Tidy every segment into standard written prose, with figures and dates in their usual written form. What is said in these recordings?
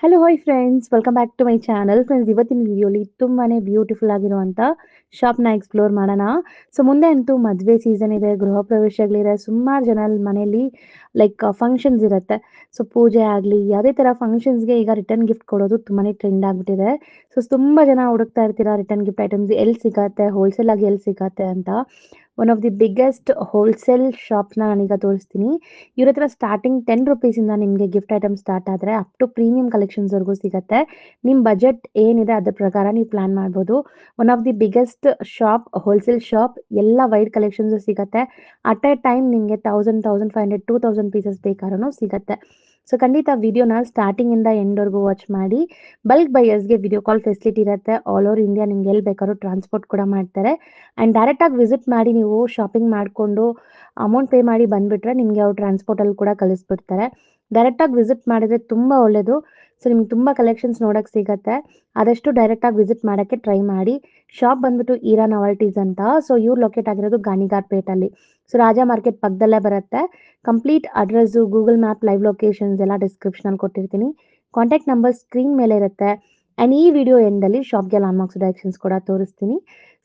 Hello hi friends welcome back to my channel friends ಇವತ್ತಿನ ವಿಡಿಯೋಲಿ ತುಂಬಾನೇ ಬ್ಯೂಟಿಫುಲ್ ಆಗಿರುವಂಥ ಶಾಪ್ನ ಎಕ್ಸ್ಪ್ಲೋರ್ ಮಾಡೋಣ. ಸೊ ಮುಂದೆ ಅಂತೂ ಮದುವೆ ಸೀಸನ್ ಇದೆ, ಗೃಹ ಪ್ರವೇಶಗಳಿದೆ, ಸುಮಾರು ಜನ ಮನೆಯಲ್ಲಿ ಫಂಕ್ಷನ್ಸ್ ಇರುತ್ತೆ. ಸೊ ಪೂಜೆ ಆಗಲಿ ಯಾವುದೇ ಥರ ಫಂಕ್ಷನ್ಸ್ಗೆ ಈಗ ರಿಟರ್ನ್ ಗಿಫ್ಟ್ ಕೊಡೋದು ತುಂಬಾನೇ ಟ್ರೆಂಡ್ ಆಗಿಬಿಟ್ಟಿದೆ. ಸೊ ತುಂಬ ಜನ ಹುಡುಕ್ತಾ ಇರ್ತೀರಾ ರಿಟರ್ನ್ ಗಿಫ್ಟ್ ಐಟಮ್ಸ್ ಎಲ್ಲಿ ಸಿಗತ್ತೆ, ಹೋಲ್ಸೇಲ್ ಆಗಿ ಎಲ್ಲಿ ಸಿಗತ್ತೆ ಅಂತ. One of the biggest wholesale ಶಾಪ್ನ ನಾನೀಗ ತೋರಿಸ್ತೀನಿ. ಇವ್ರ ಹತ್ರ ಸ್ಟಾರ್ಟಿಂಗ್ ₹10 ನಿಮಗೆ ಗಿಫ್ಟ್ ಐಟಮ್ ಸ್ಟಾರ್ಟ್ ಆದರೆ ಅಪ್ ಟು ಪ್ರೀಮಿಯಂ ಕಲೆಕ್ಷನ್ಸ್ವರೆಗೂ ಸಿಗುತ್ತೆ. ನಿಮ್ಮ ಬಜೆಟ್ ಏನಿದೆ ಅದ್ರ ಪ್ರಕಾರ ನೀವು ಪ್ಲಾನ್ ಮಾಡ್ಬೋದು. One of the biggest shop, wholesale shop, ಎಲ್ಲ ವೈಡ್ ಕಲೆಕ್ಷನ್ಸು ಸಿಗುತ್ತೆ. ಅಟ್ ಎ ಟೈಮ್ ನಿಮಗೆ 1000, 1500, 2000 ಪೀಸಸ್ ಬೇಕಾದ್ರೂ ಸಿಗುತ್ತೆ. ಸೊ ಖಂಡಿತ ವಿಡಿಯೋನ ಸ್ಟಾರ್ಟಿಂಗಿಂದ ಎಂಡ್ವರೆಗೂ ವಾಚ್ ಮಾಡಿ. ಬಲ್ಕ್ ಬೈಯರ್ಸ್ಗೆ ವಿಡಿಯೋ ಕಾಲ್ ಫೆಸಿಲಿಟಿ ಇರುತ್ತೆ. ಆಲ್ ಓವರ್ ಇಂಡಿಯಾ ನಿಮ್ಗೆ ಎಲ್ಲಿ ಬೇಕಾದ್ರೂ ಟ್ರಾನ್ಸ್ಪೋರ್ಟ್ ಕೂಡ ಮಾಡ್ತಾರೆ. ಆ್ಯಂಡ್ ಡೈರೆಕ್ಟಾಗಿ ವಿಸಿಟ್ ಮಾಡಿ ನೀವು ಶಾಪಿಂಗ್ ಮಾಡಿಕೊಂಡು ಅಮೌಂಟ್ ಪೇ ಮಾಡಿ ಬಂದುಬಿಟ್ರೆ ನಿಮಗೆ ಅವ್ರು ಟ್ರಾನ್ಸ್ಪೋರ್ಟಲ್ಲಿ ಕೂಡ ಕಳಿಸ್ಬಿಡ್ತಾರೆ. ಡೈರೆಕ್ಟಾಗಿ ವಿಸಿಟ್ ಮಾಡಿದ್ರೆ ತುಂಬ ಒಳ್ಳೆಯದು. ಸೊ ನಿಮ್ಗೆ ತುಂಬ ಕಲೆಕ್ಷನ್ಸ್ ನೋಡೋಕ್ಕೆ ಸಿಗತ್ತೆ. ಆದಷ್ಟು ಡೈರೆಕ್ಟಾಗಿ ವಿಸಿಟ್ ಮಾಡೋಕ್ಕೆ ಟ್ರೈ ಮಾಡಿ. ಶಾಪ್ ಬಂದ್ಬಿಟ್ಟು ಈರಾ ನಾವೆಲ್ಟೀಸ್ ಅಂತ. ಸೊ ಇವ್ರು ಲೊಕೇಟ್ ಆಗಿರೋದು ಗಾಣಿಗಾರ್ಪೇಟಲ್ಲಿ. ಸೊ ರಾಜಾ ಮಾರ್ಕೆಟ್ ಪಕ್ಕದಲ್ಲೇ ಬರುತ್ತೆ. Complete address, Google map, live locations ಎಲ್ಲ ಡಿಸ್ಕ್ರಿಪ್ಷನಲ್ಲಿ ಕೊಟ್ಟಿರ್ತೀನಿ. ಕಾಂಟ್ಯಾಕ್ಟ್ ನಂಬರ್ ಸ್ಕ್ರೀನ್ ಮೇಲೆ ಇರುತ್ತೆ. ಆ್ಯಂಡ್ ಈ ವಿಡಿಯೋ ಎಂಡಲ್ಲಿ ಶಾಪ್ಗೆ ಲಾಂಗ್ ಮಾರ್ಕ್ಸ್ ಡೈರೆಕ್ಷನ್ಸ್ ಕೂಡ ತೋರಿಸ್ತೀನಿ.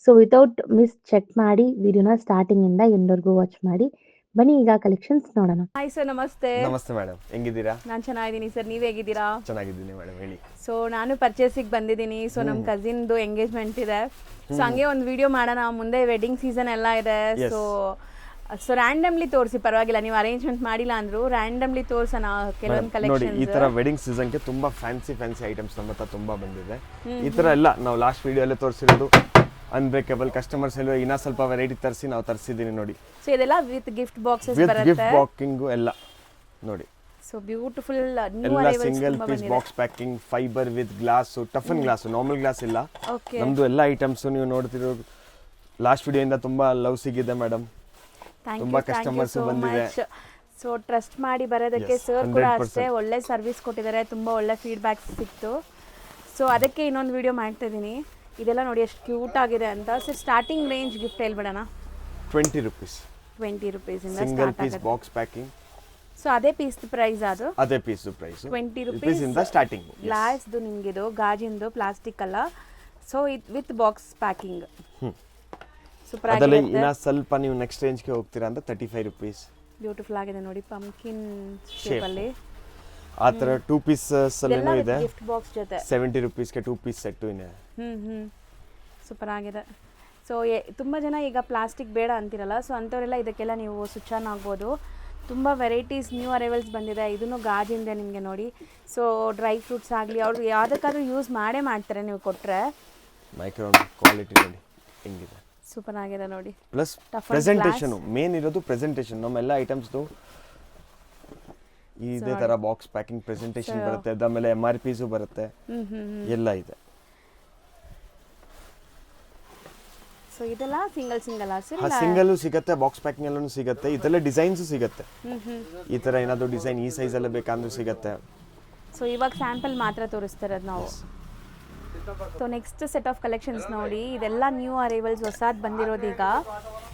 ಸೊ ವಿತೌಟ್ ಮಿಸ್ ಚೆಕ್ ಮಾಡಿ ವಿಡಿಯೋನ ಸ್ಟಾರ್ಟಿಂಗಿಂದ ಎಂಡ್ವರೆಗೂ ವಾಚ್ ಮಾಡಿ. ಬನ್ನಿ ಈಗ ಕಲೆಕ್ಷನ್ಸ್ ನೋಡೋಣ. ಹಾಯ್ ಸರ್, ನಮಸ್ತೆ. ನಮಸ್ತೆ ಮೇಡಮ್, ಹೆಂಗಿದ್ದೀರಾ? ನಾನು ಚೆನ್ನಾಗಿದ್ದೀನಿ ಸರ್, ನೀವು ಹೇಗಿದ್ದೀರಾ? ಚೆನ್ನಾಗಿದ್ದೀನಿ ಮೇಡಮ್, ಹೇಳಿ. ಸೊ ನಾನು ಪರ್ಚೇಸಿಗೆ ಬಂದಿದ್ದೀನಿ. ಸೊ ನಮ್ಮ ಕಸಿನ್ದು ಎಂಗೇಜ್ಮೆಂಟ್ ಇದೆ. ಸೊ ಹಂಗೆ ಒಂದು ವಿಡಿಯೋ ಮಾಡೋಣ, ಮುಂದೆ ವೆಡ್ಡಿಂಗ್ ಸೀಸನ್ ಎಲ್ಲ ಇದೆ. Yes. ಸೊ ರ್ಯಾಂಡಮ್ಲಿ ತೋರಿಸಿ, ಪರವಾಗಿಲ್ಲ ನೀವು ಅರೇಂಜ್ಮೆಂಟ್ ಮಾಡಿಲ್ಲ ಅಂದ್ರು ರ್ಯಾಂಡಮ್ಲಿ ತೋರ್ಸೋಣ ಕೆಲವೊಂದು ನೋಡಿ, ಈ ತರ ಕಲೆಕ್ಷನ್ಸ್. ವೆಡ್ಡಿಂಗ್ ಸೀಸನ್ಗೆ ತುಂಬಾ ಫ್ಯಾನ್ಸಿ ಐಟಮ್ಸ್ ನಮ್ಮ ಹತ್ರ ತುಂಬಾ ಬಂದಿದೆ. ಈ ತರ ಎಲ್ಲ ನಾವು ಲಾಸ್ಟ್ ವಿಡಿಯೋಲ್ಲೇ ತೋರಿಸಿರೋದು ಅನ್ಬ್ರೇಕಬಲ್. ಕಸ್ಟಮರ್ಸ್ ಎಲ್ಲ ಇನ್ನ ಸ್ವಲ್ಪ ವೆರೈಟಿ ತರಿಸಿ ನಾವು ತರಿಸಿದ್ದೀನಿ ನೋಡಿ. ಸೊ ಇದೆಲ್ಲ ವಿತ್ ಗಿಫ್ಟ್ ಬಾಕ್ಸಸ್ ವಿತ್ ಬರುತ್ತೆ. ಗಿಫ್ಟ್ ಬಾಕ್ಸಿಂಗು ಎಲ್ಲ ನೋಡಿ. ಸೊ ಬ್ಯೂಟಿಫುಲ್ ನ್ಯೂ ಎಲ್ಲ ಅರೈವಲ್ಸ್ ಸಿಂಗಲ್ ತುಂಬಾ ಪೀಸ್ ಬಂದಿದೆ. Box packing, fibre with glass, ಟಫನ್ ಗ್ಲಾಸ್, ನಾರ್ಮಲ್ ಗ್ಲಾಸ್ ಇಲ್ಲ. ಓಕೆ, ನಮ್ದು ಎಲ್ಲ ಐಟಮ್ಸ್ ನೀವು ನೋಡ್ತಿರೋದು ಲಾಸ್ಟ್ ವಿಡಿಯೋಯಿಂದ ತುಂಬಾ ಲವ್ ಸಿಗಿದೆ ಮೇಡಮ್. ಥ್ಯಾಂಕ್ ತುಂಬಾ you, thank you customers so ಬಂದಿದೆ. ಮಚ್. ಸೊ ಟ್ರಸ್ಟ್ ಮಾಡಿ ಬರೋದಕ್ಕೆ Yes, ಸರ್ ಕೂಡ 100%. ಅಷ್ಟೇ ಒಳ್ಳೆ ಸರ್ವಿಸ್ ಕೊಟ್ಟಿದ್ದಾರೆ, ತುಂಬ ಒಳ್ಳೆ ಫೀಡ್ಬ್ಯಾಕ್ ಸಿಕ್ತು. ಸೊ ಅದಕ್ಕೆ ಇನ್ನೊಂದು ವಿಡಿಯೋ ಮಾಡ್ತಾ ಇದ್ದೀನಿ. ಇದೆಲ್ಲ ನೋಡಿ ಎಷ್ಟು ಕ್ಯೂಟ್ ಆಗಿದೆ ಅಂತ. ಸೊ ಸ್ಟಾರ್ಟಿಂಗ್ ರೇಂಜ್ ಗಿಫ್ಟ್ ಹೇಳ್ಬಿಡೋಣ. ₹20 ₹20 ಸಿಂಗಲ್ ಸ್ಟಾರ್ಟ್ ಪೀಸ್ ಆಗುತ್ತೆ. Box packing. ಸೊ ಅದೇ ಪೀಸ್ ಪ್ರೈಸ್ ಅದು ಅದೇ ಪೀಸ್ ಪ್ರೈಸ್ ₹20 ಇಂದ ಸ್ಟಾರ್ಟಿಂಗ್. ಗ್ಲಾಸ್ದು ನಿಮಗಿದು ಗಾಜಿಂದು, ಪ್ಲಾಸ್ಟಿಕ್ ಅಲ್ಲ. ಸೊ ಇದು ವಿತ್ ಬಾಕ್ಸ್ ಪ್ಯಾಕಿಂಗ್ ಸೂಪರ್ ಅದರಲ್ಲಿ ಆಗಿದೆ, ಇನ್ನ ಸ್ವಲ್ಪ ನೀವು ನೆಕ್ಸ್ಟ್ ರೇಂಜ್ಗೆ ಹೋಗ್ತೀರಾ ಅಂತ ₹35. ಬ್ಯೂಟಿಫುಲ್ ಆಗಿದೆ ನೋಡಿ, ಪಂಪ್ಕಿನ್ Shape. ಶೇಪಲ್ಲಿ. ಆ ಥರ 2 ಪೀಸಸ್ ಅಲ್ಲೇನೋ ಇದೆ. ಗಿಫ್ಟ್ ಬಾಕ್ಸ್ ಜೊತೆ ₹70ಗೆ 2 ಪೀಸ್ ಸೆಟ್ಟು ಇದೆ. ಸೂಪರ್ ಆಗಿದೆ. ಸೊ ತುಂಬ ಜನ ಈಗ ಪ್ಲಾಸ್ಟಿಕ್ ಬೇಡ ಅಂತಿರಲ್ಲ, ಸೊ ಅಂಥವರೆಲ್ಲ ಇದಕ್ಕೆಲ್ಲ ನೀವು ಸ್ವಿಚ್ ಆನ್ ಆಗ್ಬೋದು. ತುಂಬ ವೆರೈಟೀಸ್ ನ್ಯೂ ಅರೈವಲ್ಸ್ ಬಂದಿದೆ. ಇದನ್ನು ಗಾಜಿಂದೆ ನಿಮಗೆ ನೋಡಿ. ಸೊ ಡ್ರೈ ಫ್ರೂಟ್ಸ್ ಆಗಲಿ ಅವ್ರು ಯಾವುದಕ್ಕಾದ್ರೂ ಯೂಸ್ ಮಾಡೇ ಮಾಡ್ತಾರೆ ನೀವು ಕೊಟ್ಟರೆ. ಮೈಕ್ರೋನ್ ಕ್ವಾಲಿಟಿ ನೋಡಿ ಹೆಂಗಿದೆ, ಸೂಪರ್ ಆಗಿದೆ ನೋಡಿ. Plus Tough and presentation main ಇರೋದು. ಪ್ರೆಸೆಂಟೇಷನ್ ನಮ್ಮೆಲ್ಲ ಐಟಮ್ಸ್ದು ಇದೇ ಥರ ಬಾಕ್ಸ್ ಪ್ಯಾಕಿಂಗ್ ಪ್ರೆಸೆಂಟೇಷನ್ ಬರುತ್ತೆ. ಅದಾದಮೇಲೆ MRPಸು ಬರುತ್ತೆ, ಎಲ್ಲ ಇದೆ. ಸೊ ಇದೆಲ್ಲ ಸಿಂಗಲ್ ಸಿಂಗಲ್ಲು ಸಿಗುತ್ತೆ, ಬಾಕ್ಸ್ ಪ್ಯಾಕಿಂಗ್ ಎಲ್ಲನೂ ಸಿಗುತ್ತೆ. ಇದೆಲ್ಲ ಡಿಸೈನ್ಸು ಸಿಗುತ್ತೆ. ಈ ಥರ ಏನಾದರೂ ಡಿಸೈನ್ ಈ ಸೈಜಲ್ಲೇ ಬೇಕಂದ್ರೂ ಸಿಗುತ್ತೆ. ಸೊ ಇವಾಗ ಸ್ಯಾಂಪಲ್ ಮಾತ್ರ ತೋರಿಸ್ತಿರೋದು ನಾವು. So next set of collections ನೋಡಿ. ಇದೆಲ್ಲ ನ್ಯೂ ಅರೈವಲ್ಸ್, ಹೊಸದು ಬಂದಿರೋದೀಗ.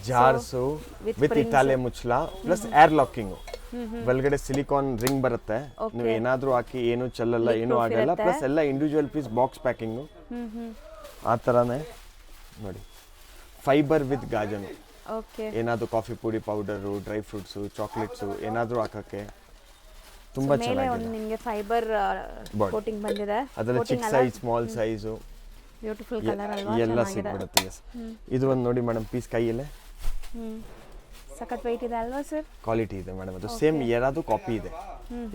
Jars with with prints. ಇಟಾಲೆ ಮುಚ್ಚಳ ಪ್ಲಸ್ ಏರ್ ಲಾಕಿಂಗು. ಒಳಗಡೆ ಸಿಲಿಕಾನ್ ರಿಂಗ್ ಬರುತ್ತೆ. ನೀವು ಏನಾದ್ರೂ ಹಾಕಿ ಏನು ಚೆಲ್ಲಲ್ಲ, ಏನು ಆಗಲ್ಲ. ಪ್ಲಸ್ ಎಲ್ಲ ಇಂಡಿವಿಜುವಲ್ ಪೀಸ್ ಬಾಕ್ಸ್ ಪ್ಯಾಕಿಂಗು ಆ ಥರನೇ ನೋಡಿ. ಫೈಬರ್ ವಿತ್ ಗಾಜನು, ಓಕೆ. ಏನಾದರೂ ಕಾಫಿ ಪುಡಿ ಪೌಡರು, ಡ್ರೈ ಫ್ರೂಟ್ಸು, ಚಾಕ್ಲೇಟ್ಸು ಏನಾದರೂ ಹಾಕೋಕ್ಕೆ ತುಂಬ ಮೇಲೆ ಚೆನ್ನಾಗಿದೆ. ಒಂದು ನಿಮಗೆ ಫೈಬರ್ Body. ಕೋಟಿಂಗ್ ಬಂದಿದೆ. ಅದರಲ್ಲಿ ಚಿಕ್ಕ size, small size beautiful colour ಅಲ್ವಾ, ಎಲ್ಲ ಚೆನ್ನಾಗಿದೆ. ಸಿಗ್ಬಿಡುತ್ತೆ. ಎಸ್, ಇದು ಒಂದು ನೋಡಿ ಮೇಡಮ್, ಪೀಸ್ ಕೈಯಲ್ಲೇ ಸಖತ್ ವೆಯ್ಟ್ ಇದೆ ಅಲ್ವಾ ಸರ್? ಕ್ವಾಲಿಟಿ ಇದೆ ಮೇಡಮ್. ಅದು ಸೇಮ್ ಏರಾದು ಕಾಪಿ ಇದೆ.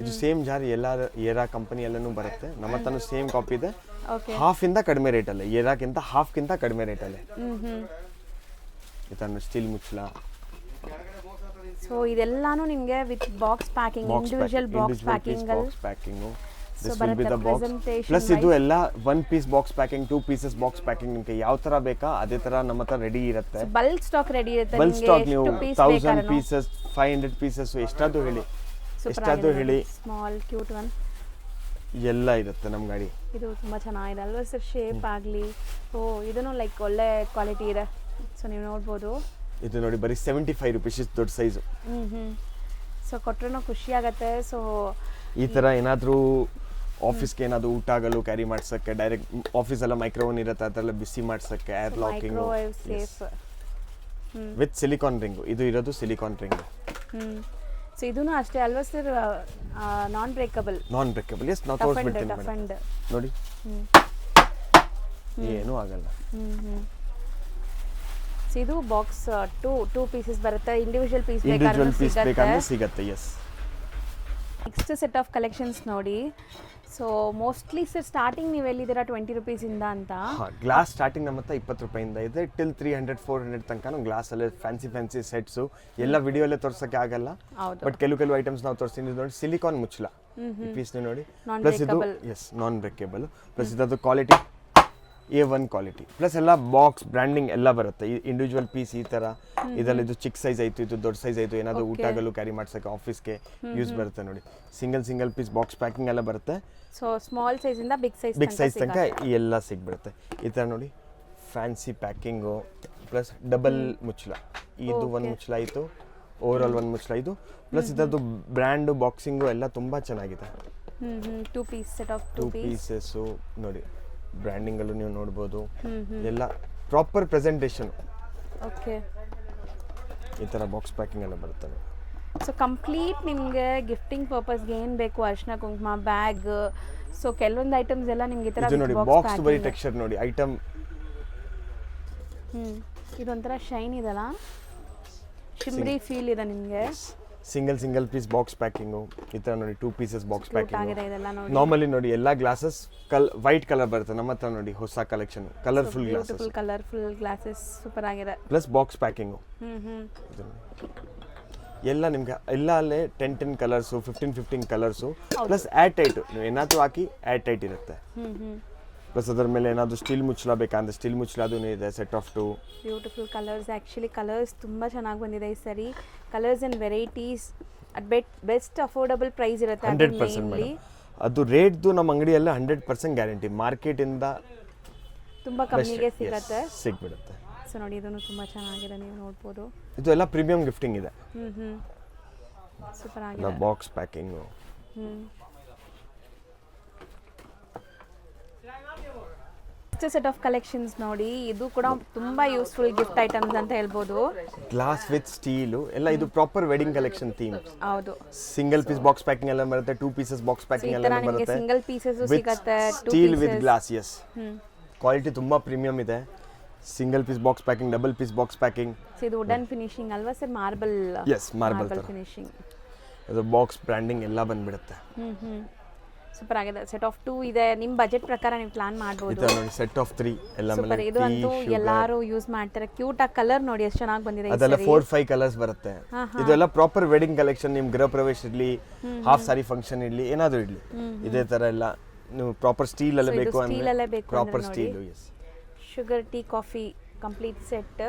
ಇದು ಸೇಮ್ ಜಾರ್ ಎಲ್ಲ ಏರಾ ಕಂಪನಿ ಎಲ್ಲನೂ ಬರುತ್ತೆ. ನಮ್ಮ ಹತ್ರನೂ ಸೇಮ್ ಕಾಪಿ ಇದೆ. ಓಕೆ. ಹಾಫಿಂದ ಕಡಿಮೆ ರೇಟಲ್ಲೇ, ಏರಾಕ್ಕಿಂತ ಹಾಫ್ಗಿಂತ ಕಡಿಮೆ ರೇಟಲ್ಲೇ. ಈ ಥರ ಸ್ಟೀಲ್ ಮುಚ್ಚಳ, ಸೊ ಇದೆಲ್ಲಾನು ನಿಮಗೆ with box packing, individual box packing ಅಲ್ಲಿ. Box packing, So this will be the ಬರುತ್ತೆ ಬಾಕ್ಸ್. presentation ಪ್ಲಸ್ ಇದು wise. ಎಲ್ಲ 1 piece box packing, 2 pieces box packing. ನಿಮಗೆ ಯಾವ ಥರ ಬೇಕಾ ಅದೇ ಥರ ನಮ್ಮ ಹತ್ರ ರೆಡಿ ಇರುತ್ತೆ. ಬಲ್ಕ್ ಸ್ಟಾಕ್ ರೆಡಿ ಇರುತ್ತೆ. ಬಲ್ಕ್ ಸ್ಟಾಕ್ ನೀವು ಎಷ್ಟು ಪೀಸ್ 1000 ಪೀಸಸ್, 500 ಪೀಸಸ್ ಎಷ್ಟಾದರೂ ಹೇಳಿ, ಎಷ್ಟಾದರೂ ಹೇಳಿ, ಸ್ಮಾಲ್ ಕ್ಯೂಟ್ ಒನ್ ಎಲ್ಲ ಇರುತ್ತೆ ನಮ್ಮ ಗಾಡಿ. ಇದು ತುಂಬ ಚೆನ್ನಾಗಿದೆ ಅಲ್ವಾ ಸರ್? ಶೇಪ್ ಆಗಲಿ, ಓ ಇದನ್ನು ಲೈಕ್ ಒಳ್ಳೆ ಕ್ವಾಲಿಟಿ ಇದೆ. ಸೊ ನೀವು ನೋಡ್ಬೋದು. ಇದು ನೋಡಿ ಬರೀ ₹75 ಇಷ್ಟು ದೊಡ್ಡ ಸೈಜು. ಸೊ ಕೊಟ್ಟರು ಖುಷಿ ಆಗುತ್ತೆ. ಸೊ ಈ ಥರ ಏನಾದರೂ ಆಫೀಸ್ಗೆ ಏನಾದ್ರು ಊಟ ಆಗಲು ಕ್ಯಾರಿ ಮಾಡ್ಸಕ್ಕೆ, ಡೈರೆಕ್ಟ್ ಆಫೀಸೆಲ್ಲ ಮೈಕ್ರೋವನ್ ಇರುತ್ತೆ ಅದೆಲ್ಲ ಬಿಸಿ ಮಾಡ್ಸಕ್ಕೆ, air locking microwave safe. With silicone ring. ಇದು ಇರೋದು ಸಿಲಿಕಾನ್ ರಿಂಗು. ಸೊ ಇದೂ ಅಷ್ಟೇ ಅಲ್ವಾ ಸರ್? ನಾನ್ ಬ್ರೇಕಬಲ್. ಎಸ್, ನಾವು ತೋರಿಸ್ಬಿಡ್ತೀನಿ ಮೇಡಮ್. ನೋಡಿ ಏನೂ ಆಗಲ್ಲ. ಸೊ ಇದು ಬಾಕ್ಸ್ ಟೂ ಪೀಸಸ್ ಬರುತ್ತೆ. ಇಂಡಿವಿಜುವಲ್ ಪೀಸ್ ಬೇಕಾದ್ರೆ ಸಿಗತ್ತೆ. Yes. Next set of collections ನೋಡಿ. ಸೊ ಮೋಸ್ಟ್ಲಿ ಸರ್ ಸ್ಟಾರ್ಟಿಂಗ್ ನೀವು ಎಲ್ಲಿದ್ದೀರಾ 20 ರೂಪೀಸಿಂದ ಅಂತ? ಗ್ಲಾಸ್ ಸ್ಟಾರ್ಟಿಂಗ್ ನಮ್ಮ ಹತ್ರ 20 ರೂಪಾಯಿಂದ ಇದೆ ಟಿಲ್ 300-400 ತನಕ ಗ್ಲಾಸಲ್ಲೇ ಫ್ಯಾನ್ಸಿ ಸೆಟ್ಸು. ಎಲ್ಲ ವಿಡಿಯೋಲ್ಲೇ ತೋರ್ಸೋಕ್ಕೆ ಆಗಲ್ಲ, ಬಟ್ ಕೆಲವು ಐಟಮ್ಸ್ ನಾವು ತೋರಿಸ್ತೀನಿ. ನೋಡಿ ಸಿಲಿಕಾನ್ ಮುಚ್ಚಳ ಈ ಪೀಸ್ ನೋಡಿ. ಪ್ಲಸ್ ಇದು ನಾನ್ ಬ್ರೇಕೇಬಲ್. ಪ್ಲಸ್ ಇದದು ಕ್ವಾಲಿಟಿ A1 ಕ್ವಾಲಿಟಿ. ಪ್ಲಸ್ ಎಲ್ಲ ಬಾಕ್ಸ್ ಬ್ರ್ಯಾಂಡಿಂಗ್ ಎಲ್ಲ ಬರುತ್ತೆ. ಇಂಡಿವಿಜುವಲ್ ಪೀಸ್ ಈ ಥರ ಇದೆಲ್ಲ. ಇದು ಚಿಕ್ಕ ಸೈಜ್ ಆಯಿತು, ಇದು ದೊಡ್ಡ ಸೈಜ್ ಆಯಿತು, ಏನಾದರೂ ಊಟ ಆಗಲು ಕ್ಯಾರಿ ಮಾಡ್ಸೋಕ್ಕೆ ಆಫೀಸ್ಗೆ ಯೂಸ್ ಬರುತ್ತೆ ನೋಡಿ. ಸಿಂಗಲ್ ಪೀಸ್ ಬಾಕ್ಸ್ ಪ್ಯಾಕಿಂಗ್ ಎಲ್ಲ ಬರುತ್ತೆ. ಸೊ ಸ್ಮಾಲ್ ಸೈಜಿಂದ ಬಿಗ್ ಸೈಜ್ ತನಕ ಈ ಎಲ್ಲ ಸಿಗ್ಬಿಡುತ್ತೆ. ಈ ಥರ ನೋಡಿ ಫ್ಯಾನ್ಸಿ ಪ್ಯಾಕಿಂಗು. ಪ್ಲಸ್ ಡಬಲ್ ಮುಚ್ಚಳ. ಇದು ಒಂದು ಮುಚ್ಚಳ ಆಯಿತು, ಓವರ್ ಒಂದು ಮುಚ್ಚಳ ಇದು. ಪ್ಲಸ್ ಇದರದ್ದು ಬ್ರ್ಯಾಂಡು ಬಾಕ್ಸಿಂಗು ಎಲ್ಲ ತುಂಬ ಚೆನ್ನಾಗಿದೆ. 2 ಪೀಸ್ ಸೆಟ್ ಆಫ್ 2 ಪೀಸಸ್ಸು ನೋಡಿ. ಬ್ರ್ಯಾಂಡಿಂಗಲ್ಲೂ ನೀವು ನೋಡ್ಬೋದು. ಎಲ್ಲ ಪ್ರಾಪರ್ ಪ್ರೆಸೆಂಟೇಷನ್. ಓಕೆ. ಈ ಥರ ಬಾಕ್ಸ್ ಪ್ಯಾಕಿಂಗ್ ಎಲ್ಲ ಬರ್ತವೆ. ಸೊ ಕಂಪ್ಲೀಟ್ ನಿಮಗೆ ಗಿಫ್ಟಿಂಗ್ ಪರ್ಪಸ್ಗೆ ಏನು ಬೇಕು, ಅರಿಶಿನ ಕುಂಕುಮ, ಬ್ಯಾಗ್, ಸೊ ಕೆಲವೊಂದು ಐಟಮ್ಸ್ ಎಲ್ಲ ನಿಮ್ಗೆ ಈ ಥರ ಇದು ನೋಡಿ ಬಾಕ್ಸ್ ಬರೀ ಟೆಕ್ಸ್ಚರ್ ನೋಡಿ ಐಟಮ್. ಇದೊಂಥರ ಶೈನ್ ಇದಲ್ಲ, ಶಿಮ್ರಿ ಫೀಲ್ ಇದೆ ನಿಮಗೆ. Single piece box packing. ಈ ಥರ ನೋಡಿ 2 ಪೀಸಸ್ ಬಾಕ್ಸ್ ಪ್ಯಾಕಿಂಗ್. ಇದೆಲ್ಲ ನೋಡಿ. ನಾರ್ಮಲಿ ನೋಡಿ ಎಲ್ಲ ಗ್ಲಾಸಸ್ ವೈಟ್ ಕಲರ್ ಬರುತ್ತೆ. ನಮ್ಮ ಹತ್ರ ನೋಡಿ ಹೊಸ ಕಲೆಕ್ಷನ್ ಕಲರ್ಫುಲ್ ಗ್ಲಾಸಸ್ ಸೂಪರ್ ಆಗಿದೆ. Plus box packing. ಎಲ್ಲ ನಿಮ್ಗೆ ಎಲ್ಲ ಅಲ್ಲೇ 10 colours, 15 colours. Plus air tight, ನೀವು ಏನಾದರೂ ಹಾಕಿ ಏರ್ ಟೈಟ್ ಇರುತ್ತೆ. ಪ್ಲಸ್ ಅದರ ಮೇಲೆ ಏನಾದರೂ ಸ್ಟೀಲ್ ಮುಚ್ಚಳ ಬೇಕಂದ್ರೆ ಸ್ಟೀಲ್ ಮುಚ್ಚಳ ಅದೂ ಇದೆ. Set of 2 beautiful colours. Actually colours ತುಂಬ ಚೆನ್ನಾಗಿ ಬಂದಿದೆ ಈ ಸರಿ. Colours and varieties at best affordable price ಇರುತ್ತೆ. 100% ಮೇಡಮ್. ಅದು ರೇಟ್ದು ನಮ್ಮ ಅಂಗಡಿಯಲ್ಲ 100% ಗ್ಯಾರಂಟಿ. ಮಾರ್ಕೆಟಿಂದ ತುಂಬ ಕಮ್ಮಿಗೆ ಸಿಗ್ಬಿಡುತ್ತೆ. ಸೊ ನೋಡಿ ಇದನ್ನು ತುಂಬ ಚೆನ್ನಾಗಿದೆ, ನೀವು ನೋಡ್ಬೋದು. ಇದು ಎಲ್ಲ ಪ್ರೀಮಿಯಂ ಗಿಫ್ಟಿಂಗ್ ಇದೆ. ಸೂಪರ್ ಆಗಿದೆ. Box packing. Set of collections ನೋಡಿ. ಇದು ಕೂಡ ತುಂಬಾ ಯೂಸ್ಫುಲ್ ಗಿಫ್ಟ್ ಐಟಮ್ಸ್ ಅಂತ ಹೇಳ್ಬೋದು. ಗ್ಲಾಸ್ ವಿತ್ ಸ್ಟೀಲು ಎಲ್ಲ. ಇದು ಪ್ರಾಪರ್ ವೆಡ್ಡಿಂಗ್ ಕಲೆಕ್ಷನ್ ಥೀಮ್. ಹೌದು. ಸಿಂಗಲ್ ಪೀಸ್ ಬಾಕ್ಸ್ ಪ್ಯಾಕಿಂಗ್ ಎಲ್ಲ ಬರುತ್ತೆ. 2 ಪೀಸಸ್ ಬಾಕ್ಸ್ ಪ್ಯಾಕಿಂಗ್ ಎಲ್ಲ ಬರುತ್ತೆ. ಸಿಂಗಲ್ ಪೀಸಸ್ ಸಿಗುತ್ತೆ. Steel with glass. Yes, quality ತುಂಬಾ ಪ್ರೀಮಿಯಂ ಇದೆ. Single piece box packing, double piece box packing. ಇದು ವುಡನ್ ಫಿನಿಶಿಂಗ್ ಅಲ್ವಾ sir? Marble. Yes, marble finishing. ಇದು ಬಾಕ್ಸ್ ಬ್ರ್ಯಾಂಡಿಂಗ್ ಎಲ್ಲ ಬಂದ್ಬಿಡುತ್ತೆ. ಸೂಪರ್ ಆಗಿದೆ. ಸೆಟ್ ಆಫ್ 2 ಇದೆ. ನಿಮ್ಮ ಬಜೆಟ್ ಪ್ರಕಾರ ನೀವು ಪ್ಲಾನ್ ಮಾಡಬಹುದು. ಇದು ನೋಡಿ ಸೆಟ್ ಆಫ್ 3 ಎಲ್ಲ ಮೇಲೆ. ಇದು ಅಂತೂ ಎಲ್ಲರೂ ಯೂಸ್ ಮಾಡ್ತಾರೆ. ಕ್ಯೂಟ್ ಆಗಿ ಕಲರ್ ನೋಡಿ ಎಷ್ಟು ಚೆನ್ನಾಗಿ ಬಂದಿದೆ. ಅದೆಲ್ಲ 4-5 ಕಲರ್ಸ್ ಬರುತ್ತೆ. ಇದೆಲ್ಲ ಪ್ರಾಪರ್ ವೆಡ್ಡಿಂಗ್ ಕಲೆಕ್ಷನ್. ನಿಮ್ ಗೃಹ ಪ್ರವೇಶ ಇರ್ಲಿ, ಹಾಫ್ ಸಾರಿ ಫಂಕ್ಷನ್ ಇರ್ಲಿ, ಏನಾದರೂ ಇರ್ಲಿ, ಇದೇ ತರ ಎಲ್ಲ ನೀವು ಪ್ರಾಪರ್ ಸ್ಟೀಲ್ ಅಲ್ಲೇ ಬೇಕು ಅಂದ್ರೆ proper steel. Yes. Sugar tea coffee complete set.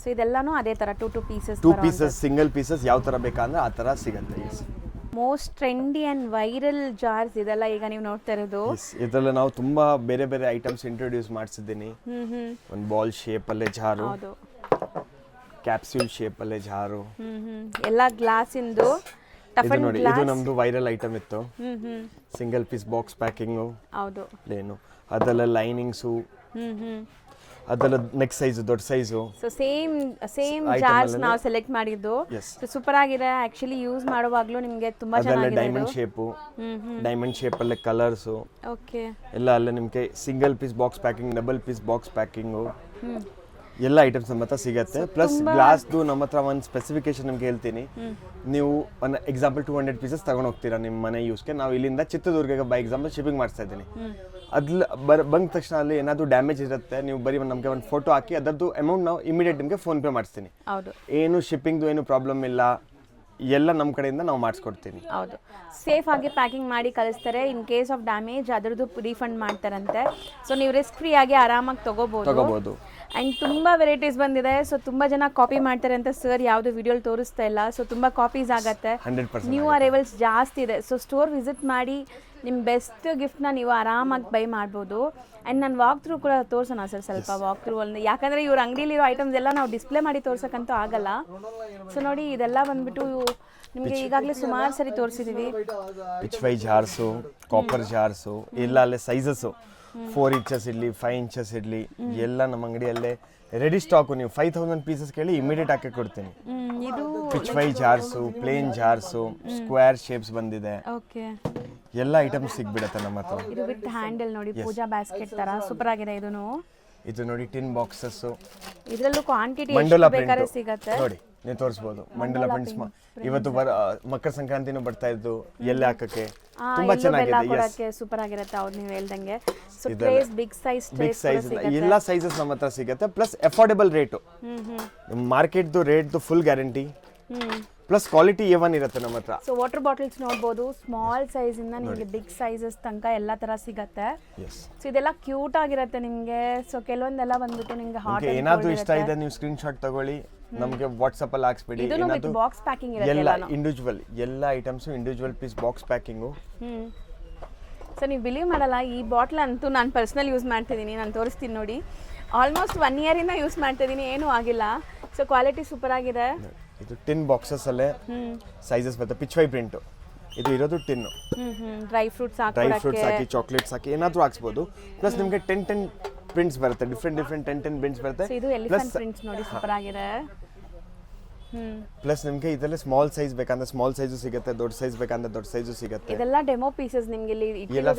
So ಇದೆಲ್ಲಾನು ಅದೇ ತರ 2 ಪೀಸಸ್ ಸಿಂಗಲ್ ಪೀಸಸ್ ಯಾವ ತರ ಬೇಕಂದ್ರೆ ಆ ತರ ಸಿಗುತ್ತೆ. Yes. Most trendy and viral jars ಇದೆಲ್ಲ ಈಗ ನೀವು ನೋಡ್ತಾ ಇರೋದು. ಇದೆಲ್ಲ ನಾವು ತುಂಬಾ ಬೇರೆ ಬೇರೆ ಐಟಮ್ಸ್ ಇಂಟ್ರೊಡ್ಯೂಸ್ ಮಾಡಿಸಿದ್ದೀನಿ. ಒಂದು ಬಾಲ್ ಶೇಪ್ ಅಲ್ಲೇ ಜಾರು, ಕ್ಯಾಪ್ಸ್ಯೂಲ್ ಶೇಪ್ ಅಲ್ಲೇ ಜಾರು, ಎಲ್ಲ ಗ್ಲಾಸ್ ಇಂದು. ನೋಡಿ ಇದು ನಮ್ದು ವೈರಲ್ ಐಟಮ್ ಇತ್ತು. Single piece box packing. ಹೌದು. ಏನು ಅದೆಲ್ಲ ಲೈನಿಂಗ್ಸು, ಅದೆಲ್ಲ ನೆಕ್ಸ್ಟ್ ಸೈಜ್ ದೊಡ್ಡ ಸೈಜು. ಸೊ ಸೇಮ್ ಜಾರ್ಸ್ ನಾವು ಸೆಲೆಕ್ಟ್ ಮಾಡಿದ್ದು. ಸೂಪರ್ ಆಗಿದೆ. ಆಕ್ಚುಲಿ ಯೂಸ್ ಮಾಡುವಾಗಲೂ ನಿಮಗೆ ತುಂಬಾ ಚೆನ್ನಾಗಿದೆ. ಡೈಮಂಡ್ ಶೇಪ್ ಅಲ್ಲೇ ಕಲರ್ಸು. ಓಕೆ. ಎಲ್ಲ ಅಲ್ಲೇ ನಿಮಗೆ single piece box packing, double piece box packing, ಎಲ್ಲ ಐಟಮ್ಸ್ ನಮ್ಮ ಹತ್ರ ಸಿಗುತ್ತೆ. ಪ್ಲಸ್ ಗ್ಲಾಸ್ದು ನಮ್ಮ ಹತ್ರ ಒಂದು ಸ್ಪೆಸಿಫಿಕೇಶನ್ ನಿಮ್ಗೆ ಹೇಳ್ತೀನಿ. ನೀವು ಒಂದು ಎಕ್ಸಾಂಪಲ್ 200 ಪೀಸಸ್ ತಗೊಂಡು ಹೋಗ್ತೀರಾ ನಿಮ್ಮ ಮನೆ ಯೂಸ್ಗೆ. ನಾವು ಇಲ್ಲಿಂದ ಚಿತ್ರದುರ್ಗಕ್ಕೆ ಬೈ ಎಕ್ಸಾಂಪಲ್ ಶಿಪ್ಪಿಂಗ್ ಮಾಡಿಸ್ತಾ ಇದ್ದೀನಿ. ಬಂದ ತಕ್ಷಣ ಅಲ್ಲಿ ಏನಾದರೂ ಡ್ಯಾಮೇಜ್ ಇರುತ್ತೆ, ನೀವು ಬರೀ ನಮಗೆ ಒಂದು ಫೋಟೋ ಹಾಕಿ ಅದರದ್ದು ಅಮೌಂಟ್ ನಾವು ಇಮಿಡಿಯೇಟ್ ನಿಮಗೆ ಫೋನ್ ಪೇ ಮಾಡಿಸ್ತೀನಿ. ಏನು ಶಿಪ್ಪಿಂಗ್ದು ಏನು ಪ್ರಾಬ್ಲಮ್ ಇಲ್ಲ, ಎಲ್ಲ ನಮ್ಮ ಕಡೆಯಿಂದ ನಾವು ಮಾಡಿಸ್ಕೊಡ್ತೀನಿ. ಹೌದು. ಸೇಫ್ ಆಗಿ ಪ್ಯಾಕಿಂಗ್ ಮಾಡಿ ಕಳಿಸ್ತಾರೆ. ಇನ್ ಕೇಸ್ ಆಫ್ ಡ್ಯಾಮೇಜ್ ಅದರದ್ದು ರೀಫಂಡ್ ಮಾಡ್ತಾರಂತೆ. ಸೊ ನೀವು ರಿಸ್ಕ್ ಫ್ರೀ ಆಗಿ ಆರಾಮಾಗಿ ತಗೋಬಹುದು. ಆ್ಯಂಡ್ ತುಂಬ ವೆರೈಟೀಸ್ ಬಂದಿದೆ. ಸೊ ತುಂಬ ಜನ ಕಾಪಿ ಮಾಡ್ತಾರೆ ಅಂತ ಸರ್ ಯಾವುದು ವಿಡಿಯೋಲಿ ತೋರಿಸ್ತಾ ಇಲ್ಲ. ಸೊ ತುಂಬ ಕಾಪೀಸ್ ಆಗುತ್ತೆ. ನ್ಯೂ ಅರೈವಲ್ಸ್ ಜಾಸ್ತಿ ಇದೆ. ಸೊ ಸ್ಟೋರ್ ವಿಸಿಟ್ ಮಾಡಿ ನಿಮ್ಮ ಬೆಸ್ಟ್ ಗಿಫ್ಟ್ನ ನೀವು ಆರಾಮಾಗಿ ಬೈ ಮಾಡ್ಬೋದು. ಆ್ಯಂಡ್ ನಾನು ವಾಕ್ ಥ್ರೂ ಕೂಡ ತೋರಿಸೋಣ ಸರ್, ಸ್ವಲ್ಪ ವಾಕ್ ಥ್ರೂ ಅಲ್ಲಿ. ಯಾಕಂದರೆ ಇವ್ರ ಅಂಗಡಿಲಿರೋ ಐಟಮ್ಸ್ ಎಲ್ಲ ನಾವು ಡಿಸ್ಪ್ಲೇ ಮಾಡಿ ತೋರ್ಸೋಕ್ಕಂತೂ ಆಗಲ್ಲ. ಸೊ ನೋಡಿ ಇದೆಲ್ಲ ಬಂದ್ಬಿಟ್ಟು ನಿಮಗೆ ಈಗಾಗಲೇ ಸುಮಾರು ಸರಿ ತೋರಿಸಿದ್ದೀವಿ. ಪಿಚ್ ವೈ ಜಾರ್ಸು, ಕಾಪರ್ ಜಾರ್ಸು ಎಲ್ಲ ಅಲ್ಲೇ ಸೈಜಸ್ಸು 4 ಇಂಚಸ್ ಇರಲಿ 5 ಇಂಚಸ್ ಇರಲಿ ಎಲ್ಲ ನಮ್ಮ ಅಂಗಡಿಯಲ್ಲೇ ರೆಡಿ ಸ್ಟಾಕು. ನೀವು 5000 ಪೀಸಸ್ ಕೇಳಿ ಇಮಿಡಿಯೇಟ್ ಹಾಕಿ ಕೊಡ್ತೀನಿ. ಇದು ಪಿಚ್ ವೈ jars, plain jars, square shapes ಬಂದಿದೆ, ಓಕೆ. ಎಲ್ಲ ಐಟಮ್ಸ್ ಸಿಗ್ಬಿಡುತ್ತೆ ನಮ್ಮ ಹತ್ರ. ಇದು ವಿತ್ ಹ್ಯಾಂಡಲ್ ನೋಡಿ, ಪೂಜಾ ಬ್ಯಾಸ್ಕೆಟ್ ತರ ಸೂಪರ್ ಆಗಿದೆ. ಇದು ನೋಡಿ ಟಿನ್ ಬಾಕ್ಸಸ್, ಇದರಲ್ಲೂ ಕ್ವಾಂಟಿಟಿ ಮಂಡಲ ಬೇಕಾದ್ರೆ ಪ್ರಿಂಟ್ ಸಿಗತ್ತೆ ನೋಡಿ, ನೀವು ತೋರಿಸಬಹುದು. ಮಂಡಲ ಪ್ರಿಂಟ್ಸ್ ಇವತ್ತು ಮಕರ ಸಂಕ್ರಾಂತಿನೂ ಬರ್ತಾ ಇದ್ದು ಎಲ್ಲಿ ಹಾಕಕ್ಕೆ ತುಂಬಾ ಚೆನ್ನಾಗಿದೆ. ಸೂಪರ್ ಆಗಿರುತ್ತೆ ಅವ್ರು ನೀವು ಹೇಳ್ದಂಗೆ. ಸೊ ಟ್ರೇಸ್ ಬಿಗ್ ಸೈಜ್ ಎಲ್ಲ ಸೈಜಸ್ ನಮ್ಮ ಹತ್ರ ಸಿಗುತ್ತೆ. ಪ್ಲಸ್ ಅಫೋರ್ಡೆಬಲ್ ರೇಟು, ಮಾರ್ಕೆಟ್ದು ರೇಟ್ದು full guarantee, plus quality A1 ಇರುತ್ತೆ ನಮ್ಮ ಹತ್ರ. ಸೊ ವಾಟರ್ ಬಾಟಲ್ಸ್ ನೋಡ್ಬೋದು, ಸ್ಮಾಲ್ ಸೈಜ್ ಇಂದ ನಿಮಗೆ ಬಿಗ್ ಸೈಜಸ್ ತನಕ ಎಲ್ಲ ತರ ಸಿಗತ್ತೆ. ಸೊ ಇದೆಲ್ಲ ಕ್ಯೂಟ್ ಆಗಿರುತ್ತೆ ನಿಮಗೆ. ಸೊ ಕೆಲವೊಂದೆಲ್ಲ ಬಂದ್ಬಿಟ್ಟು ನಿಮಗೆ ಹಾಟ್ ಏನಾದ್ರು ಇಷ್ಟ ಇದೆ ನೀವು ಸ್ಕ್ರೀನ್ ಶಾಟ್ ತಗೊಳ್ಳಿ, ನಮಗೆ ವಾಟ್ಸ್ಆಪ್ ಅಲ್ಲಿ ಹಾಕ್ಸ್ಬಿಡಿ. ಏನಾದ್ರು ಬಾಕ್ಸ್ ಪ್ಯಾಕಿಂಗ್ ಇರುತ್ತೆ ಎಲ್ಲ ಇಂಡಿವಿಜುವಲ್, ಎಲ್ಲ items individual piece box packing. So ನೀವು ಬಿಲೀವ್ ಮಾಡಲ್ಲ, ಈ ಬಾಟ್ಲ್ ಅಂತೂ ನಾನು ಪರ್ಸನಲ್ ಯೂಸ್ ಮಾಡ್ತಿದ್ದೀನಿ. ನಾನು ತೋರಿಸ್ತೀನಿ ನೋಡಿ, ಆಲ್ಮೋಸ್ಟ್ 1 ಇಯರ್ ಇಂದ ಯೂಸ್ ಮಾಡ್ತಿದ್ದೀನಿ, ಏನೂ ಆಗಿಲ್ಲ. ಸೊ ಕ್ವಾಲಿಟಿ ಸೂಪರ್ ಆಗಿದೆ. ಇದು ಟಿನ್ ಬಾಕ್ಸಸ್ ಅಲ್ಲೇ ಸೈಜಸ್ ಬರುತ್ತೆ. ಪಿಚ್ ವೈ ಪ್ರಿಂಟ್ ಇದು ಇರೋದು ಟಿನ್. ಡ್ರೈ ಫ್ರೂಟ್ಸ್ ಹಾಕಿ ಚಾಕ್ಲೇಟ್ಸ್ ಹಾಕಿ ಏನಾದರೂ ಹಾಕ್ಸ್ಬೋದು. ಪ್ಲಸ್ ನಿಮಗೆ 10 ಪ್ರಿಂಟ್ಸ್ ಬರುತ್ತೆ, ಡಿಫ್ರೆಂಟ್ 10 ಪ್ರಿಂಟ್ಸ್ ಬರುತ್ತೆ. ಇದು ಎಲಿಫೆಂಟ್ ಪ್ರಿಂಟ್ಸ್ ನೋಡಿ, ಸೂಪರ್ ಆಗಿದೆ. ಪ್ಲಸ್ ನಿಮಗೆ ಇದರಲ್ಲಿ ಸ್ಮಾಲ್ ಸೈಜ್ ಬೇಕಂದ್ರೆ ಸ್ಮಾಲ್ ಸೈಜು ಸಿಗುತ್ತೆ, ದೊಡ್ಡ ಸೈಜ್ ಬೇಕಂದ್ರೆ ದೊಡ್ಡ ಸೈಜು ಸಿಗುತ್ತೆ. ಇದೆಲ್ಲ ಡೆಮೋ ಪೀಸಸ್ ನಿಮಗೆ ಇಲ್ಲಿ ಎಲ್ಲ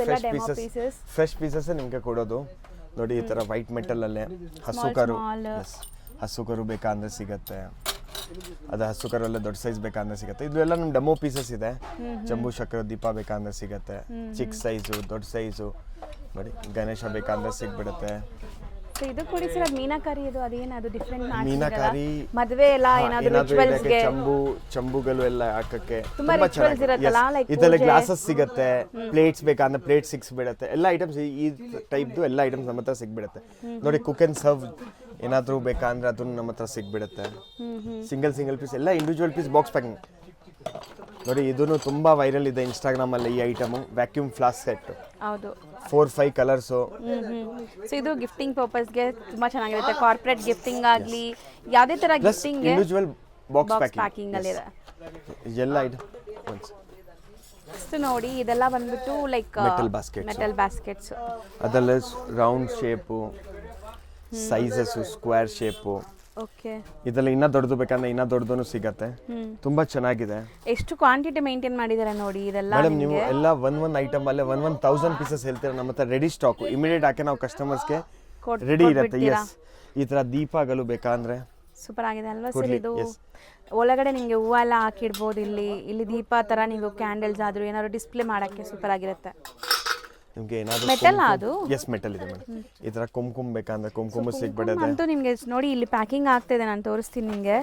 ಫ್ರೆಶ್ ಪೀಸಸ್ ನಿಮಗೆ ಕೊಡೋದು. ನೋಡಿ ಈ ತರ ವೈಟ್ ಮೆಟಲ್ ಅಲ್ಲೇ ಹಸು ಕರು ಬೇಕಂದ್ರೆ ಸಿಗುತ್ತೆ. ಅದು ಹಸು ಕರಲ್ಲೇ ದೊಡ್ಡ ಸೈಜ್ ಬೇಕಂದ್ರೆ ಸಿಗುತ್ತೆ. ಇದು ಎಲ್ಲ ನಮ್ಮ ಡೆಮೋ ಪೀಸಸ್ ಇದೆ. ಜಂಬೂ ಚಕ್ರ ದೀಪ ಬೇಕಂದ್ರೆ ಸಿಗುತ್ತೆ, ಚಿಕ್ಕ ಸೈಜು ದೊಡ್ಡ ಸೈಜು. ನೋಡಿ ಗಣೇಶ ಬೇಕಂದ್ರೆ ಸಿಗ್ಬಿಡುತ್ತೆ. ಇದು ಕೊಡಿಸಿರೋ ಮೀನಾಕಾರಿ, ಇದು ಅದೇನು ಅದು ಡಿಫರೆಂಟ್ ಮೀನಾಕಾರಿ ಮದುವೆ ಎಲ್ಲ ಏನಾದರೂ ರಿಚುವಲ್ಸ್ ಗೆ ಚಂಬುಗಳು ಎಲ್ಲ ಹಾಕಕ್ಕೆ ತುಂಬಾ ರಿಚುವಲ್ಸ್ ಇರುತ್ತಲ್ಲ, ಲೈಕ್ ಇದರಲ್ಲಿ ಗ್ಲಾಸಸ್ ಸಿಗುತ್ತೆ. ಪ್ಲೇಟ್ಸ್ ಬೇಕಂದ್ರೆ ಪ್ಲೇಟ್ ಸಿಗ್ಬಿಡುತ್ತೆ. ಎಲ್ಲ ಐಟಮ್ಸ್ ಈ ಟೈಪ್ದು ಎಲ್ಲ ಐಟಮ್ಸ್ ನಮ್ಮ ಹತ್ರ ಸಿಗ್ಬಿಡುತ್ತೆ. ನೋಡಿ ಕುಕ್ ಅಂಡ್ ಸರ್ವ್ ಏನಾದರೂ ಬೇಕಂದ್ರೆ ಅದನ್ನು ನಮ್ಮ ಹತ್ರ ಸಿಗ್ಬಿಡುತ್ತೆ. ಸಿಂಗಲ್ ಪೀಸ್ ಎಲ್ಲ ಇಂಡಿವಿಜುವಲ್ ಪೀಸ್ ಬಾಕ್ಸ್ ಪ್ಯಾಕಿಂಗ್. ನೋಡಿ ಇದನ್ನು ತುಂಬಾ ವೈರಲ್ ಇದೆ ಇನ್ಸ್ಟಾಗ್ರಾಮ್ ಅಲ್ಲಿ ಈ ಐಟಮ್. ವ್ಯಾಕ್ಯೂಮ್ ಫ್ಲಾಸ್ಕ್ ಸೆಟ್, ಹೌದು, 4-5 ಕಲರ್ಸು. ಸೊ ಇದು ಗಿಫ್ಟಿಂಗ್ ಪರ್ಪಸ್ ಗೆ ತುಂಬಾ ಚೆನ್ನಾಗಿರುತ್ತೆ. ಕಾರ್ಪೊರೇಟ್ ಗಿಫ್ಟಿಂಗ್ ಆಗಲಿ ಯಾವುದೇ ತರ ಗಿಫ್ಟಿಂಗ್ ಗೆ ಇಂಡಿವಿಜುವಲ್ ಬಾಕ್ಸ್ ಪ್ಯಾಕಿಂಗ್ ಅಲ್ಲಿ ಇದೆ ಎಲ್ಲ ಐಟಮ್. ಸೊ ನೋಡಿ ಇದೆಲ್ಲ ಬಂದ್ಬಿಟ್ಟು ಲೈಕ್ ಮೆಟಲ್ ಬಾಸ್ಕೆಟ್ಸ್. ಅದೆಲ್ಲ round shape, sizes square shape. Okay, ಇದೆಲ್ಲ ಇನ್ನೂ ದೊಡ್ಡದು ಬೇಕಂದ್ರೆ ಇನ್ನೂ ದೊಡ್ಡದು ಸಿಗತ್ತೆ. ತುಂಬಾ ಚೆನ್ನಾಗಿದೆ. ಎಷ್ಟು ಕ್ವಾಂಟಿಟಿ ಮೇಂಟೈನ್ ಮಾಡಿದ್ದಾರೆ ನೋಡಿ. ಇದೆಲ್ಲ ಮೇಡಮ್ ನೀವು ಎಲ್ಲ ಒಂದ್ ಐಟಮ್ ಅಲ್ಲೇ 1000 ಪೀಸಸ್ ಹೇಳ್ತೀರಾ. ನಮ್ಮ ಹತ್ರ ರೆಡಿ ಸ್ಟಾಕ್ ಇಮಿಡಿಯೇಟ್ ಹಾಕಿ ನಾವು ಕಸ್ಟಮರ್ಸ್ಗೆ ರೆಡಿ ಇರುತ್ತೆ. ಎಸ್, ಈ ತರ ದೀಪಗಳು ಬೇಕಂದ್ರೆ ಸೂಪರ್ ಆಗಿದೆ ಅಲ್ವಾ ಸರ್? ಇದು ಒಳಗಡೆ ನಿಮಗೆ ಹೂವು ಎಲ್ಲ ಹಾಕಿಡ್ಬೋದು. ಇಲ್ಲಿ ದೀಪ ತರ ನೀವು ಕ್ಯಾಂಡಲ್ಸ್ ಆದ್ರೂ ಏನಾದ್ರು ಡಿಸ್ಪ್ಲೇ ಮಾಡಕ್ಕೆ ಸೂಪರ್ ಆಗಿರುತ್ತೆ. ನಿಮಗೆ ಏನಾದರೂ ಮೆಟಲ್ ಅದು? ಎಸ್, ಮೆಟಲ್ ಇದೆ ಮೇಡಮ್. ಈ ತರ ಕುಂಕುಮ ಬೇಕಂದ್ರೆ ಕುಂಕುಮ ಸಿಗ್ಬಿಡುತ್ತೆ. ಅಂತೂ ನಿಮಗೆ ನೋಡಿ ಇಲ್ಲಿ ಪ್ಯಾಕಿಂಗ್ ಆಗ್ತಾ ಇದೆ, ನಾನು ತೋರಿಸ್ತೀನಿ ನಿಮಗೆ.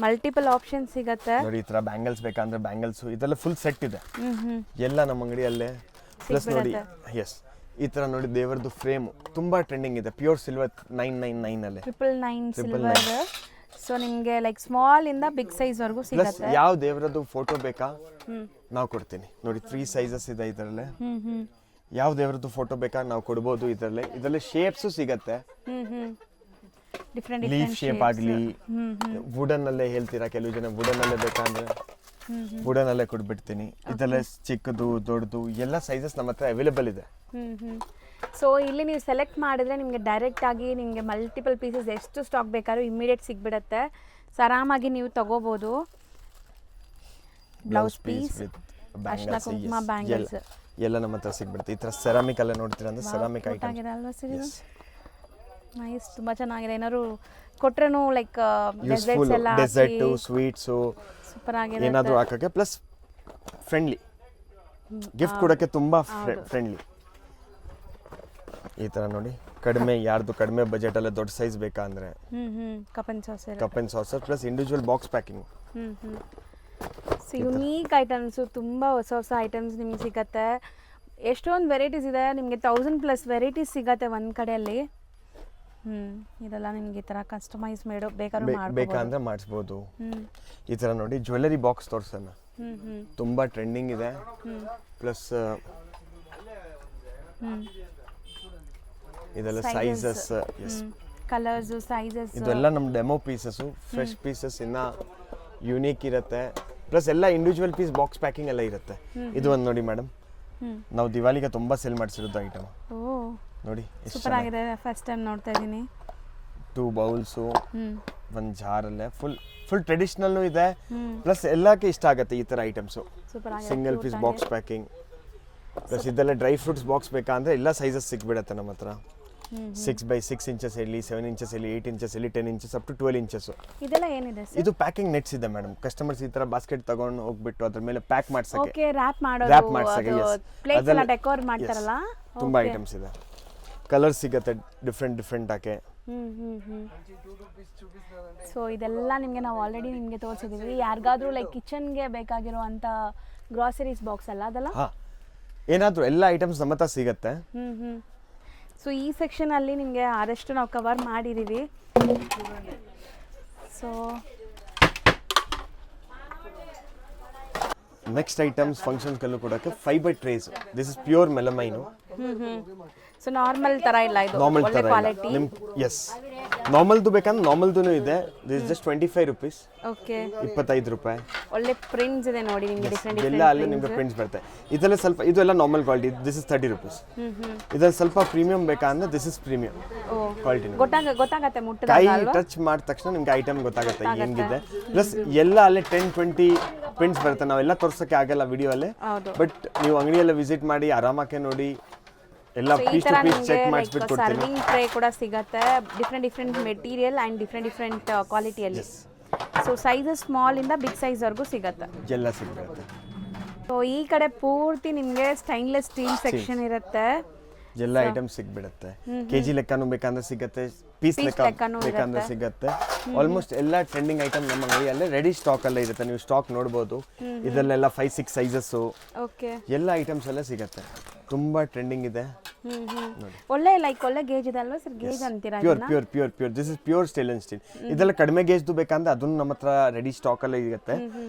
ಮಲ್ಟಿಪಲ್ ಆಪ್ಷನ್ ಸಿಗುತ್ತೆ. ನೋಡಿ ಈ ತರ ಬ್ಯಾಂಗಲ್ಸ್ ಬೇಕಂದ್ರೆ ಬ್ಯಾಂಗಲ್ಸ್, ಇದೆಲ್ಲ ಫುಲ್ ಸೆಟ್ ಇದೆ ಎಲ್ಲ ನಮ್ಮ ಅಂಗಡಿಯಲ್ಲೇ. ಪ್ಲಸ್ ನೋಡಿ ಎಸ್, ಈ ತರ ನೋಡಿ ದೇವರದು ಫ್ರೇಮ್ ತುಂಬಾ ಟ್ರೆಂಡಿಂಗ್ ಇದೆ. ಪ್ಯೂರ್ ಸಿಲ್ವರ್ 999 ಅಲ್ಲೇ 999 ಸಿಲ್ವರ್. ಸೊ ನಿಮಗೆ ಲೈಕ್ ಸ್ಮಾಲ್ ಇಂದ ಬಿಗ್ ಸೈಜ್ ವರೆಗೂ ಸಿಗುತ್ತೆ. ಯಾವ ದೇವರದು ಫೋಟೋ ಬೇಕಾ ನಾವು ಕೊಡ್ತೀನಿ. ನೋಡಿ 3 ಸೈಜಸ್ ಇದೆ ಇದರಲ್ಲೇ. ಯಾವ ದೇವರದ್ದು ಫೋಟೋ ಬೇಕಾ ನಾವು ಕೊಡ್ಬೋದು. ಇದರಲ್ಲಿ ಶೇಪ್ಸು ಸಿಗತ್ತೆ. ಲೀಫ್ ಶೇಪ್ ಆಗಲಿ, ವುಡನ್ ಅಲ್ಲೇ ಹೇಳ್ತೀರಾ ಕೆಲವು ಜನ, ವುಡನ್ ಅಲ್ಲೇ ಬೇಕಂದ್ರೆ ವುಡನ್ ಅಲ್ಲೇ ಕೊಟ್ಬಿಡ್ತೀನಿ. ಇದೆಲ್ಲ ಚಿಕ್ಕದು ದೊಡ್ಡದು ಎಲ್ಲ ಸೈಜಸ್ ನಮ್ಮ ಹತ್ರ ಅವೈಲೇಬಲ್ ಇದೆ. ಸೊ ಇಲ್ಲಿ ನೀವು ಸೆಲೆಕ್ಟ್ ಮಾಡಿದ್ರೆ ನಿಮಗೆ ಡೈರೆಕ್ಟ್ ಆಗಿ ನಿಮಗೆ ಮಲ್ಟಿಪಲ್ ಪೀಸಸ್ ಎಷ್ಟು ಸ್ಟಾಕ್ ಬೇಕಾದ್ರೂ ಇಮಿಡಿಯೇಟ್ ಸಿಗ್ಬಿಡುತ್ತೆ. ಸೊ ಆರಾಮಾಗಿ ನೀವು ತಗೋಬಹುದು. ಬ್ಲೌಸ್ ಪೀಸ್, ಅರ್ಶಿನ ಕುಂಕುಮ, ಬ್ಯಾಂಗಲ್ಸ್ ಎಲ್ಲ ನಮ್ಮ ಹತ್ರ ಸಿಗ್ಬಿಡುತ್ತೆ. ಈ ತರ ಸೆರಾಮಿಕ್ ಅಲ್ಲೇ ನೋಡ್ತೀರಾ ಅಂದ್ರೆ ಸೆರಾಮಿಕ್ ಐಟಮ್ ಆಗಿದೆ ಅಲ್ವಾ ಸರ್? ಇದು ನೈಸ್, ತುಂಬಾ ಚೆನ್ನಾಗಿದೆ. ಏನಾದ್ರು ಕೊಟ್ರೇನು ಲೈಕ್ ಡೆಸರ್ಟ್ಸ್ ಎಲ್ಲ, ಡೆಸರ್ಟ್, ಸ್ವೀಟ್ಸ್ ಸೂಪರ್ ಆಗಿದೆ. ಏನಾದರೂ ಹಾಕಕ್ಕೆ ಪ್ಲಸ್ ಫ್ರೆಂಡ್ಲಿ ಗಿಫ್ಟ್ ಕೊಡಕ್ಕೆ ತುಂಬಾ ಫ್ರೆಂಡ್ಲಿ. ಈ ತರ ನೋಡಿ ಯಾರ್ದು ಕಡಿಮೆ ಬಜೆಟ್ ಅಲ್ಲೇ ದೊಡ್ಡ ಸೈಜ್ ಬೇಕಂದ್ರೆ cup and saucer plus individual box packing. So unique items, ತುಂಬ ಹೊಸ ಐಟಮ್ಸ್ ನಿಮ್ಗೆ ಸಿಗತ್ತೆ. ಎಷ್ಟೊಂದು ವೆರೈಟೀಸ್ ಇದೆ. ನಿಮಗೆ 1000+ ವೆರೈಟೀಸ್ ಸಿಗತ್ತೆ ಒಂದು ಕಡೆಯಲ್ಲಿ. ಇದೆಲ್ಲ ನಿಮ್ಗೆ ಈ ಥರ ಕಸ್ಟಮೈಸ್ ಬೇಕಂದ್ರೆ ಮಾಡಿಸ್ಬೋದು. ಈ ಥರ ನೋಡಿ ಜ್ಯುವೆಲರಿ ಬಾಕ್ಸ್ ತೋರಿಸೋಣ, ತುಂಬ ಟ್ರೆಂಡಿಂಗ್ ಇದೆ. ಪ್ಲಸ್ ಇದೆಲ್ಲ ಸೈಜಸ್, ಕಲರ್ಸು, ಸೈಜಸ್, ಇದೆಲ್ಲ ನಮ್ಮ ಡೆಮೋ ಪೀಸಸ್ಸು. ಫ್ರೆಶ್ ಪೀಸಸ್ ಇನ್ನ ಯೂನಿಕ್ ಇರುತ್ತೆ. ಪ್ಲಸ್ ಎಲ್ಲ ಇಂಡಿವಿಜುವಲ್ ಪೀಸ್ ಬಾಕ್ಸ್ ಪ್ಯಾಕಿಂಗ್ ಎಲ್ಲ ಇರುತ್ತೆ. ಇದು ಒಂದು ನೋಡಿ ಮೇಡಮ್, ನಾವು ದಿವಾಲಿಗೆ ತುಂಬಾ ಸೇಲ್ ಮಾಡಿಸಿರೋದು ಐಟಮ್. ಓ ನೋಡಿ ಸೂಪರ್ ಆಗಿದೆ, ಫಸ್ಟ್ ಟೈಮ್ ನೋಡ್ತಾ ಇದ್ದೀನಿ. 2 ಬೌಲ್ಸು, ಒಂದು ಜಾರಲ್ಲೇ ಫುಲ್ ಟ್ರೆಡಿಷನಲ್ಲು ಇದೆ, ಪ್ಲಸ್ ಎಲ್ಲಕ್ಕೆ ಇಷ್ಟ ಆಗುತ್ತೆ ಈ ಥರ items. Single piece box packing, plus ಇದೆಲ್ಲ ಡ್ರೈ ಫ್ರೂಟ್ಸ್ ಬಾಕ್ಸ್ ಬೇಕಾ ಅಂದರೆ ಎಲ್ಲ ಸೈಜಸ್ ಸಿಕ್ಬಿಡುತ್ತೆ ನಮ್ಮ ಹತ್ರ. 6x6 ಇಂಚಸ್ ಇರಲಿ, 7 ಇಂಚಸ್ ಇರಲಿ, 8 ಇಂಚಸ್ ಇರಲಿ, 10 ಇಂಚಸ್ ಅಪ್ ಟು 12 ಇಂಚಸ್. ಇದೆಲ್ಲ ಏನಿದೆ ಸರ್? ಇದು ಪ್ಯಾಕಿಂಗ್ ನೆಟ್ಸ್ ಇದೆ ಮೇಡಮ್. ಕಸ್ಟಮರ್ಸ್ ಈ ತರ ಬಾಸ್ಕೆಟ್ ತಗೊಂಡು ಹೋಗ್ಬಿಟ್ಟು ಅದ್ರ ಮೇಲೆ ಪ್ಯಾಕ್ ಮಾಡ್ಸಕ್ಕೆ, ಓಕೆ, ರ್ಯಾಪ್ ರ್ಯಾಪ್ ಮಾಡ್ಸಕ್ಕೆ, ಪ್ಲೇಟ್ಸ್ ಎಲ್ಲ ಡೆಕೋರ್ ಮಾಡ್ತಾರಲ್ಲ, ತುಂಬಾ ಐಟಮ್ಸ್ ಇದೆ. ಕಲರ್ ಸಿಗುತ್ತೆ ಡಿಫ್ರೆಂಟ್ ಆಕೆ. ಸೊ ಇದೆಲ್ಲ ನಿಮಗೆ ನಾವು ಆಲ್ರೆಡಿ ನಿಮಗೆ ತೋರಿಸಿದ್ದೀವಿ. ಯಾರಿಗಾದ್ರೂ ಲೈಕ್ ಕಿಚನ್ಗೆ ಬೇಕಾಗಿರುವಂಥ ಗ್ರಾಸರೀಸ್ ಬಾಕ್ಸ್ ಅಲ್ಲ ಅದಲ್ಲ? ಹಾಂ, ಏನಾದರೂ ಎಲ್ಲ ಐಟಮ್ಸ್ ನಮ್ಮ ಹತ್ರ ಸಿಗುತ್ತೆ. ಸೊ ಈ ಸೆಕ್ಷನಲ್ಲಿ ನಿಮಗೆ ಆದಷ್ಟು ನಾವು ಕವರ್ ಮಾಡಿದ್ದೀವಿ. ಸೊ ನೆಕ್ಸ್ಟ್ ಐಟಮ್ಸ್ ಫಂಕ್ಷನ್ಸ್ಗಳಲ್ಲೂ ಕೊಡೋಕ್ಕೆ fibre trays. This is pure melamine. So normal ಥರ ಇಲ್ಲ, ಇದು ನಾರ್ಮಲ್ ಒಳ್ಳೆ ಥರ ಕ್ವಾಲಿಟಿ. ಎಸ್, ನಾರ್ಮಲ್ದು ಬೇಕಂದ್ರೆ ನಾರ್ಮಲ್ದು ಇದೆ. This is just 25 rupees. Okay, 25 ರೂಪಾಯಿ. ಒಳ್ಳೆ ಪ್ರಿಂಟ್ಸ್ ಇದೆ ನೋಡಿ ನಿಮಗೆ, ಡಿಫ್ರೆಂಟ್ ಎಲ್ಲ ಅಲ್ಲಿ ನಿಮಗೆ ಪ್ರಿಂಟ್ಸ್ ಬರುತ್ತೆ. ಇದೆಲ್ಲ ಸ್ವಲ್ಪ, ಇದು ಎಲ್ಲ normal quality. This is 30 rupees. ಇದರಲ್ಲಿ ಸ್ವಲ್ಪ ಪ್ರೀಮಿಯಂ ಬೇಕಾ ಅಂದ್ರೆ ದಿಸ್ ಇಸ್ ಪ್ರೀಮಿಯಂ ಕ್ವಾಲಿಟಿ. ಗೊತ್ತಾಗತ್ತೆ ಕೈ ಮುಟ್ಟಿದಾಗ ಟಚ್ ಮಾಡಿದ ತಕ್ಷಣ ನಿಮ್ಗೆ ಐಟಮ್ ಗೊತ್ತಾಗುತ್ತೆ ಹೆಂಗಿದೆ. ಪ್ಲಸ್ ಎಲ್ಲ ಅಲ್ಲೇ 10-20 ಪ್ರಿಂಟ್ಸ್ ಬರುತ್ತೆ. ನಾವೆಲ್ಲ ತೋರ್ಸೋಕ್ಕೆ ಆಗಲ್ಲ ವಿಡಿಯೋ ಅಲ್ಲೇ, ಬಟ್ ನೀವು ಅಂಗಡಿಯೆಲ್ಲ ವಿಸಿಟ್ ಮಾಡಿ ಆರಾಮಕ್ಕೆ ನೋಡಿ ಎಲ್ಲ ಪೀಸ್ ಟು ಪೀಸ್ ಚೆಕ್ ಮಾಡಿಸ್ಬಿಟ್ಟು ಕೊಡ್ತೀನಿ. ಸರ್ವಿಂಗ್ ಟ್ರೇ ಕೂಡ ಸಿಗುತ್ತೆ, ಡಿಫ್ರೆಂಟ್ ಮೆಟೀರಿಯಲ್ ಆ್ಯಂಡ್ ಡಿಫ್ರೆಂಟ್ ಕ್ವಾಲಿಟಿಯಲ್ಲಿ. ಸೊ ಸೈಜಸ್ ಸ್ಮಾಲ್ ಇಂದ ಬಿಗ್ ಸೈಜ್ ವರೆಗೂ ಸಿಗುತ್ತೆ, ಎಲ್ಲ ಸಿಗುತ್ತೆ. ಸೊ ಈ ಕಡೆ ಪೂರ್ತಿ ನಿಮಗೆ ಸ್ಟೈನ್ಲೆಸ್ ಸ್ಟೀಲ್ ಸೆಕ್ಷನ್ ಇರುತ್ತೆ. ಎಲ್ಲ ಐಟಮ್ ಸಿಗ್ಬಿಡುತ್ತೆ. ಕೆಜಿ ಲೆಕ್ಕನೂ ಬೇಕಂದ್ರೆ ಸಿಗುತ್ತೆ, ಪೀಸ್ ಲೆಕ್ಕ ಬೇಕಂದ್ರೆ ಸಿಗುತ್ತೆ. ಆಲ್ಮೋಸ್ಟ್ ಎಲ್ಲ ಟ್ರೆಂಡಿಂಗ್ ಐಟಮ್ ನಮ್ಮ ಅಂಗಡಿಯಲ್ಲೇ ರೆಡಿ ಸ್ಟಾಕ್ ಅಲ್ಲೇ ಇರುತ್ತೆ. ನೀವು ಸ್ಟಾಕ್ ನೋಡ್ಬೋದು. ಇದರಲ್ಲೆಲ್ಲ 5-6 ಸೈಜಸ್ಸು, ಓಕೆ, ಎಲ್ಲ ಐಟಮ್ಸ್ ಎಲ್ಲ ಸಿಗುತ್ತೆ. ತುಂಬಾ ಟ್ರೆಂಡಿಂಗ್ ಇದೆ. ಒಳ್ಳೆ ಗೇಜ್ ಇದೆ ಅಲ್ವಾ ಸರ್? ಗೇಜ್ ಅಂತೀರಾ? Pure this is pure stainless steel. ಇದೆಲ್ಲ ಕಡಿಮೆ ಗೇಜ್ದು ಬೇಕಂದ್ರೆ ಅದನ್ನು ನಮ್ಮ ಹತ್ರ ರೆಡಿ ಸ್ಟಾಕ್ ಅಲ್ಲೇ ಇರುತ್ತೆ.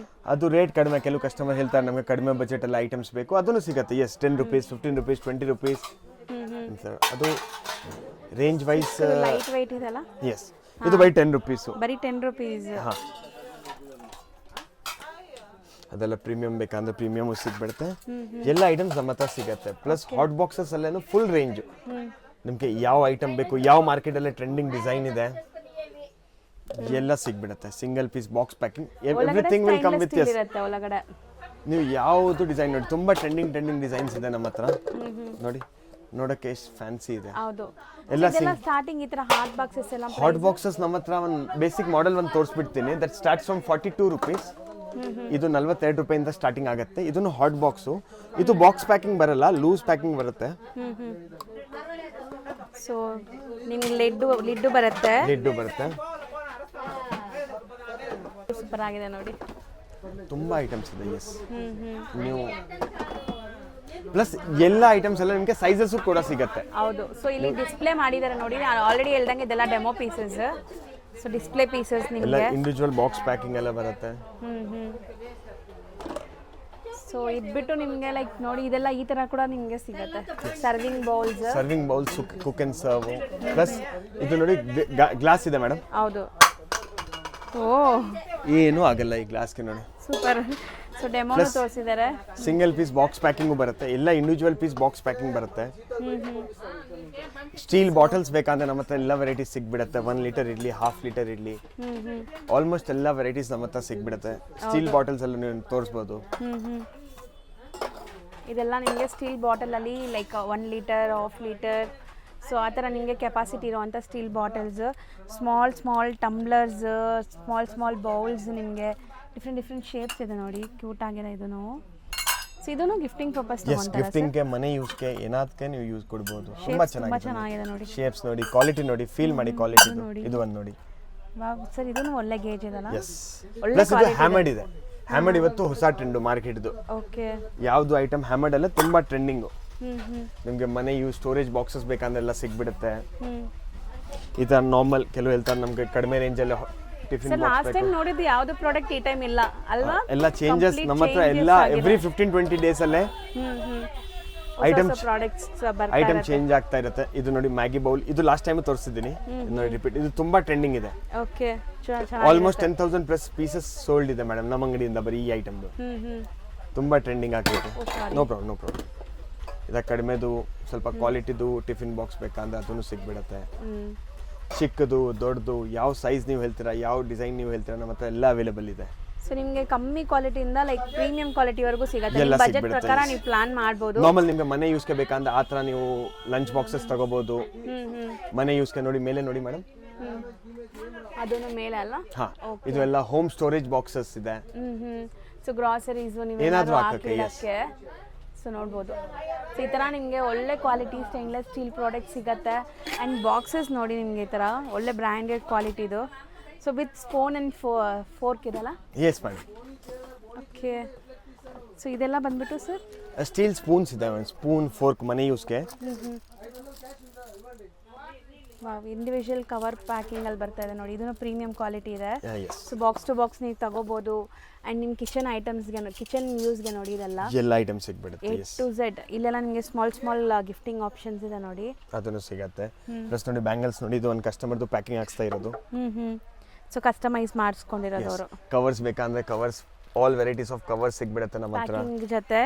ಅದು ರೇಟ್ ಕಡಿಮೆ. ಕೆಲವು ಕಸ್ಟಮರ್ ಹೇಳ್ತಾರೆ ನಮಗೆ ಕಡಿಮೆ ಬಜೆಟ್ ಎಲ್ಲ ಐಟಮ್ಸ್ ಬೇಕು, ಅದನ್ನು ಸಿಗುತ್ತೆ. Yes, 10 rupees, 15 rupees, 20 rupees. ಅದು ರೇಂಜ್ ವೈಸ್ ಲೈಟ್ ವೆಯ್ಟ್ ಇದೆಲ್ಲ. ಎಸ್, ಇದು ಬೈ 10 rupees. ಬರೀ 10 rupees. ಹಾಂ, ಅದೆಲ್ಲ ಪ್ರೀಮಿಯಂ ಬೇಕಂದ್ರೆ ಪ್ರೀಮಿಯಮ್ ಸಿಗ್ಬಿಡುತ್ತೆ. ಎಲ್ಲ ಐಟಮ್ಸ್ ನಮ್ಮ ಹತ್ರ ಸಿಗುತ್ತೆ. ಪ್ಲಸ್ ಹಾಟ್ ಬಾಕ್ಸಸ್ ಅಲ್ಲೇನು ಫುಲ್ ರೇಂಜ್. ನಿಮಗೆ ಯಾವ ಐಟಮ್ ಬೇಕು, ಯಾವ ಮಾರ್ಕೆಟಲ್ಲೇ ಟ್ರೆಂಡಿಂಗ್ ಡಿಸೈನ್ ಇದೆ, ಎಲ್ಲ ಸಿಗ್ಬಿಡುತ್ತೆ. Single piece box packing, everything will come with. Yes, ಒಳಗಡೆ ನೀವು ಯಾವುದು ಡಿಸೈನ್ ನೋಡಿ, ತುಂಬಾ ಟ್ರೆಂಡಿಂಗ್ ಡಿಸೈನ್ಸ್ ಇದೆ ನಮ್ಮ ಹತ್ರ. ನೋಡಿ, ನೋಡಕ್ಕೆ ಎಷ್ಟು ಫ್ಯಾನ್ಸಿ ಇದೆ. ಹೌದು, ಎಲ್ಲ ಸ್ಟಾರ್ಟಿಂಗ್ ಈ ತರ ಹಾಟ್ ಬಾಕ್ಸಸ್ ಎಲ್ಲ. ಹಾಟ್ ಬಾಕ್ಸಸ್ ನಮ್ಮ ಹತ್ರ ಒಂದು ಬೇಸಿಕ್ ಮಾಡೆಲ್ ಒಂದು ತೋರಿಸ್ಬಿಡ್ತೀನಿ. That starts from 42 rupees. ಇದು 42 ರೂಪಾಯಿಂದ ಸ್ಟಾರ್ಟಿಂಗ್ ಆಗುತ್ತೆ. ಇದನ್ನು ಹಾಟ್ ಬಾಕ್ಸು. ಇದು ಬಾಕ್ಸ್ ಪ್ಯಾಕಿಂಗ್ ಬರಲ್ಲ, ಲೂಸ್ ಪ್ಯಾಕಿಂಗ್ ಬರುತ್ತೆ. ಸೊ ನಿಮಗೆ ಲಿಡ್ ಬರುತ್ತೆ. ಸೂಪರ್ ಆಗಿದೆ ನೋಡಿ, ತುಂಬಾ ಐಟಮ್ಸ್ ಇದೆ. ಎಸ್, ನೀವು ಪ್ಲಸ್ ಎಲ್ಲ ಐಟಮ್ಸ್ ಎಲ್ಲ ನಿಮಗೆ ಸೈಜಸ್ ಕೂಡ ಸಿಗುತ್ತೆ. ಹೌದು. ಸೊ ಇಲ್ಲಿ ಡಿಸ್ಪ್ಲೇ ಮಾಡಿದ್ದಾರೆ ನೋಡಿ, ನಾನು ಆಲ್ರೆಡಿ ಹೇಳ್ದಂಗೆ ಇದೆಲ್ಲ demo pieces. So display pieces ಎಲ್ಲ ನಿಮಗೆ ಇಂಡಿವಿಜುವಲ್ ಬಾಕ್ಸ್ ಪ್ಯಾಕಿಂಗ್ ಎಲ್ಲ ಬರುತ್ತೆ. ಸೊ ಇದ್ಬಿಟ್ಟು ನಿಮಗೆ ಲೈಕ್ ನೋಡಿ, ಇದೆಲ್ಲ ಈ ತರ ಕೂಡ ನಿಮಗೆ ಸಿಗುತ್ತೆ. Serving bowls, cook and serve. Plus ಇದು ನೋಡಿ ಗ್ಲಾಸ್ ಇದೆ ಮೇಡಮ್. ಹೌದು. ಓ, ಏನು ಆಗಲ್ಲ ಈ ಗ್ಲಾಸ್ಗೆ ನೋಡಿ. ಸೂಪರ್. ಸೊ ಡೆಮೋ ತೋರಿಸಿದ್ದಾರೆ. ಸಿಂಗಲ್ ಪೀಸ್ ಬಾಕ್ಸ್ ಪ್ಯಾಕಿಂಗು ಬರುತ್ತೆ. ಎಲ್ಲ ಇಂಡಿವಿಜುವಲ್ ಪೀಸ್ ಬಾಕ್ಸ್ ಪ್ಯಾಕಿಂಗ್ ಬರುತ್ತೆ. ಸ್ಟೀಲ್ ಬಾಟಲ್ಸ್ ಬೇಕಂದ್ರೆ ನಮ್ಮ ಹತ್ರ ಎಲ್ಲ ವೆರೈಟೀಸ್ ಸಿಗ್ಬಿಡುತ್ತೆ. 1 ಲೀಟರ್ ಇರಲಿ, 1/2 ಲೀಟರ್ ಇರಲಿ, ಆಲ್ಮೋಸ್ಟ್ ಎಲ್ಲ ವೆರೈಟೀಸ್ ನಮ್ಮ ಹತ್ರ ಸಿಗ್ಬಿಡುತ್ತೆ. ಸ್ಟೀಲ್ ಬಾಟಲ್ಸ್ ಎಲ್ಲ ನೀವು ತೋರಿಸ್ಬೋದು. ಇದೆಲ್ಲ ನಿಮಗೆ ಸ್ಟೀಲ್ ಬಾಟಲಲ್ಲಿ ಲೈಕ್ 1 ಲೀಟರ್, 1/2 ಲೀಟರ್, ಸೊ ಆ ಥರ ನಿಮಗೆ ಕೆಪಾಸಿಟಿ ಇರುವಂಥ steel bottles, small tumblers, small bowls, ನಿಮಗೆ ಡಿಫ್ರೆಂಟ್ ಶೇಪ್ಸ್ ಇದೆ ನೋಡಿ. ಕ್ಯೂಟ್ ಆಗಿದೆ ಇದನ್ನು. ಸೊ ಇದನ್ನು ಗಿಫ್ಟಿಂಗ್ ಪರ್ಪಸ್ ತಗೊಂತಾರೆ. ಗಿಫ್ಟಿಂಗ್ಗೆ, ಮನೆ ಯೂಸ್ಗೆ, ಏನಾದಕ್ಕೆ ನೀವು ಯೂಸ್ ಕೊಡ್ಬೋದು. ತುಂಬಾ ಚೆನ್ನಾಗಿದೆ ನೋಡಿ. ಶೇಪ್ಸ್ ನೋಡಿ, ಕ್ವಾಲಿಟಿ ನೋಡಿ, ಫೀಲ್ ಮಾಡಿ ಕ್ವಾಲಿಟಿ. ಇದು ಒಂದು ನೋಡಿ. ವಾವ್ ಸರ್, ಇದನ್ನು ಒಳ್ಳೆ ಗೇಜ್ ಇದಲ್ಲ. ಎಸ್, ಪ್ಲಸ್ ಇದು ಹ್ಯಾಮರ್ಡ್ ಇದೆ. ಹ್ಯಾಮರ್ಡ್ ಇವತ್ತು ಹೊಸ ಟ್ರೆಂಡ್ ಮಾರ್ಕೆಟ್ದು. ಓಕೆ, ಯಾವುದು ಐಟಮ್ ಹ್ಯಾಮರ್ಡ್ ಅಲ್ಲ, ತುಂಬಾ ಟ್ರೆಂಡಿಂಗು. ನಿಮಗೆ ಮನೆ ಸ್ಟೋರೇಜ್ ಬಾಕ್ಸಸ್ ಬೇಕಂದೆಲ್ಲ ಸಿಗ್ಬಿಡುತ್ತೆ. ಈ ಥರ ನಾರ್ಮಲ್ ಕೆಲವು ಹೇಳ್ತಾರೆ ನಮಗೆ ಕಡಿಮೆ ರೇಂಜಲ್ಲಿ ಟಿಫಿನ್ ಬಾಕ್ಸ್. ಲಾಸ್ಟ್ ಟೈಮ್ ನೋಡಿದ್ದು ಯಾವುದು ಪ್ರಾಡಕ್ಟ್ ಈ ಟೈಮ್ ಇಲ್ಲ ಅಲ್ವಾ? ಎಲ್ಲ ಚೇಂಜಸ್ ನಮ್ಮ ಹತ್ರ ಎಲ್ಲ ಎವ್ರಿ 15-20 ಡೇಸ್ ಅಲ್ಲೇ ಐಟಮ್ ಪ್ರಾಡಕ್ಟ್ಸ್ ಬರ್ತಾ ಐಟಮ್ ಚೇಂಜ್ ಆಗ್ತಾ ಇರುತ್ತೆ. ಇದು ನೋಡಿ ಮ್ಯಾಗಿ ಬೌಲ್, ಇದು ಲಾಸ್ಟ್ ಟೈಮ್ ತೋರಿಸಿದ್ದೀನಿ, ನೋಡಿ ರಿಪೀಟ್. ಇದು ತುಂಬಾ ಟ್ರೆಂಡಿಂಗ್ ಇದೆ. Okay almost 10,000 plus pieces sold ಇದೆ ಮೇಡಮ್ ನಮ್ಮ ಅಂಗಡಿಯಿಂದ ಬರೀ ಈ ಐಟಮ್ದು. ತುಂಬಾ ಟ್ರೆಂಡಿಂಗ್ ಆಗ್ತಿದೆ. No problem. ಇದಕ್ಕೆ ಕಡಿಮೆದು ಸ್ವಲ್ಪ ಕ್ವಾಲಿಟಿದು ಟಿಫಿನ್ ಬಾಕ್ಸ್ ಬೇಕಂದ್ರೆ ಅದನ್ನು ಸಿಗ್ಬಿಡುತ್ತೆ. ಚಿಕ್ಕದು ದೊಡ್ಡದು ಯಾವ ಸೈಜ್ ನೀವು ಹೇಳ್ತೀರಾ, ಯಾವ ಡಿಸೈನ್ ನೀವು ಹೇಳ್ತೀರಾ, ನಮ್ಮ ಹತ್ರ ಎಲ್ಲ ಅವೈಲೇಬಲ್ ಇದೆ. ಸೊ ನಿಮಗೆ ಕಮ್ಮಿ ಕ್ವಾಲಿಟಿಯಿಂದ ಲೈಕ್ ಪ್ರೀಮಿಯಂ ಕ್ವಾಲಿಟಿವರೆಗೂ ಸಿಗುತ್ತೆ. ಎಲ್ಲ ಬಜೆಟ್ ಸಿಗ್ಬಿಡುತ್ತೆ. ಪ್ರಕಾರ ನೀವು ಪ್ಲಾನ್ ಮಾಡ್ಬೋದು. ನಾರ್ಮಲ್ ನಿಮಗೆ ಮನೆ ಯೂಸ್ಗೆ ಬೇಕಂದ್ರೆ ಆ ಥರ ನೀವು ಲಂಚ್ ಬಾಕ್ಸಸ್ ತಗೋಬಹುದು. ಮನೆ ಯೂಸ್ಗೆ ನೋಡಿ ಮೇಲೆ ನೋಡಿ ಮೇಡಮ್, ಅದನ್ನು ಮೇಲೆ ಅಲ್ಲ. ಹಾ, ಇದು ಎಲ್ಲ ಹೋಮ್ ಸ್ಟೋರೇಜ್ ಬಾಕ್ಸಸ್ ಇದೆ. ಸೊ ಗ್ರಾಸರೀಸ್ ನೀವು ಏನಾದ್ರೂ ಹಾಕಿಡಕ್ಕೆ ಸೊ ನೋಡ್ಬೋದು. ಸೊ ಈ ಥರ ನಿಮಗೆ ಒಳ್ಳೆ ಕ್ವಾಲಿಟಿ ಸ್ಟೇನ್ಲೆಸ್ ಸ್ಟೀಲ್ ಪ್ರಾಡಕ್ಟ್ ಸಿಗುತ್ತೆ. ಆ್ಯಂಡ್ ಬಾಕ್ಸಸ್ ನೋಡಿ ನಿಮಗೆ ಈ ಥರ ಒಳ್ಳೆ ಬ್ರ್ಯಾಂಡೆಡ್ ಕ್ವಾಲಿಟಿದು. So with spoon and fork ಇದೆಲ್ಲ. Yes madam. ಓಕೆ, ಸೊ ಇದೆಲ್ಲ ಬಂದ್ಬಿಟ್ಟು ಸರ್ ಸ್ಟೀಲ್ ಸ್ಪೂನ್ಸ್ ಇದೆ, ಸ್ಪೂನ್ ಫೋರ್ಕ್ ಮನೆ ಯೂಸ್ಗೆ. ಇಂಡಿವಿಜುವಲ್ ಕವರ್ ಪ್ಯಾಕಿಂಗ್ ಅಲ್ಲಿ ಬರ್ತಾ ಇದೆ ನೋಡಿ. ಇದನ್ನು ಪ್ರೀಮಿಯಂ ಕ್ವಾಲಿಟಿ ಇದೆ. Yes, so box to box ನೀವು ತಗೋಬಹುದು. ಆ್ಯಂಡ್ ನಿಮ್ಮ ಕಿಚನ್ ಐಟಮ್ಸ್ಗೆ ಕಿಚನ್ ಯೂಸ್ಗೆ ನೋಡಿ ಇದೆಲ್ಲ ಎಲ್ಲ ಐಟಮ್ ಸಿಗ್ಬಿಡುತ್ತೆ. A to Z. ಇಲ್ಲೆಲ್ಲ ನಿಮಗೆ ಸ್ಮಾಲ್ ಗಿಫ್ಟಿಂಗ್ ಆಪ್ಷನ್ಸ್ ಇದೆ ನೋಡಿ. ಅದನ್ನು ಸಿಗತ್ತೆ. ಪ್ಲಸ್ ನೋಡಿ ಬ್ಯಾಂಗಲ್ಸ್ ನೋಡಿ, ಇದು ಒಂದು ಕಸ್ಟಮರ್ದು ಪ್ಯಾಕಿಂಗ್ ಆಗ್ತಾ ಇರೋದು. ಸೊ ಕಸ್ಟಮೈಸ್ ಮಾಡಿಸ್ಕೊಂಡಿರೋದು ಅವರು. ಕವರ್ಸ್ ಬೇಕಂದ್ರೆ covers, all varieties of covers ಸಿಗ್ಬಿಡುತ್ತೆ ನಮ್ಮ ಹತ್ರ. ಪ್ಯಾಕಿಂಗ್ ಜೊತೆ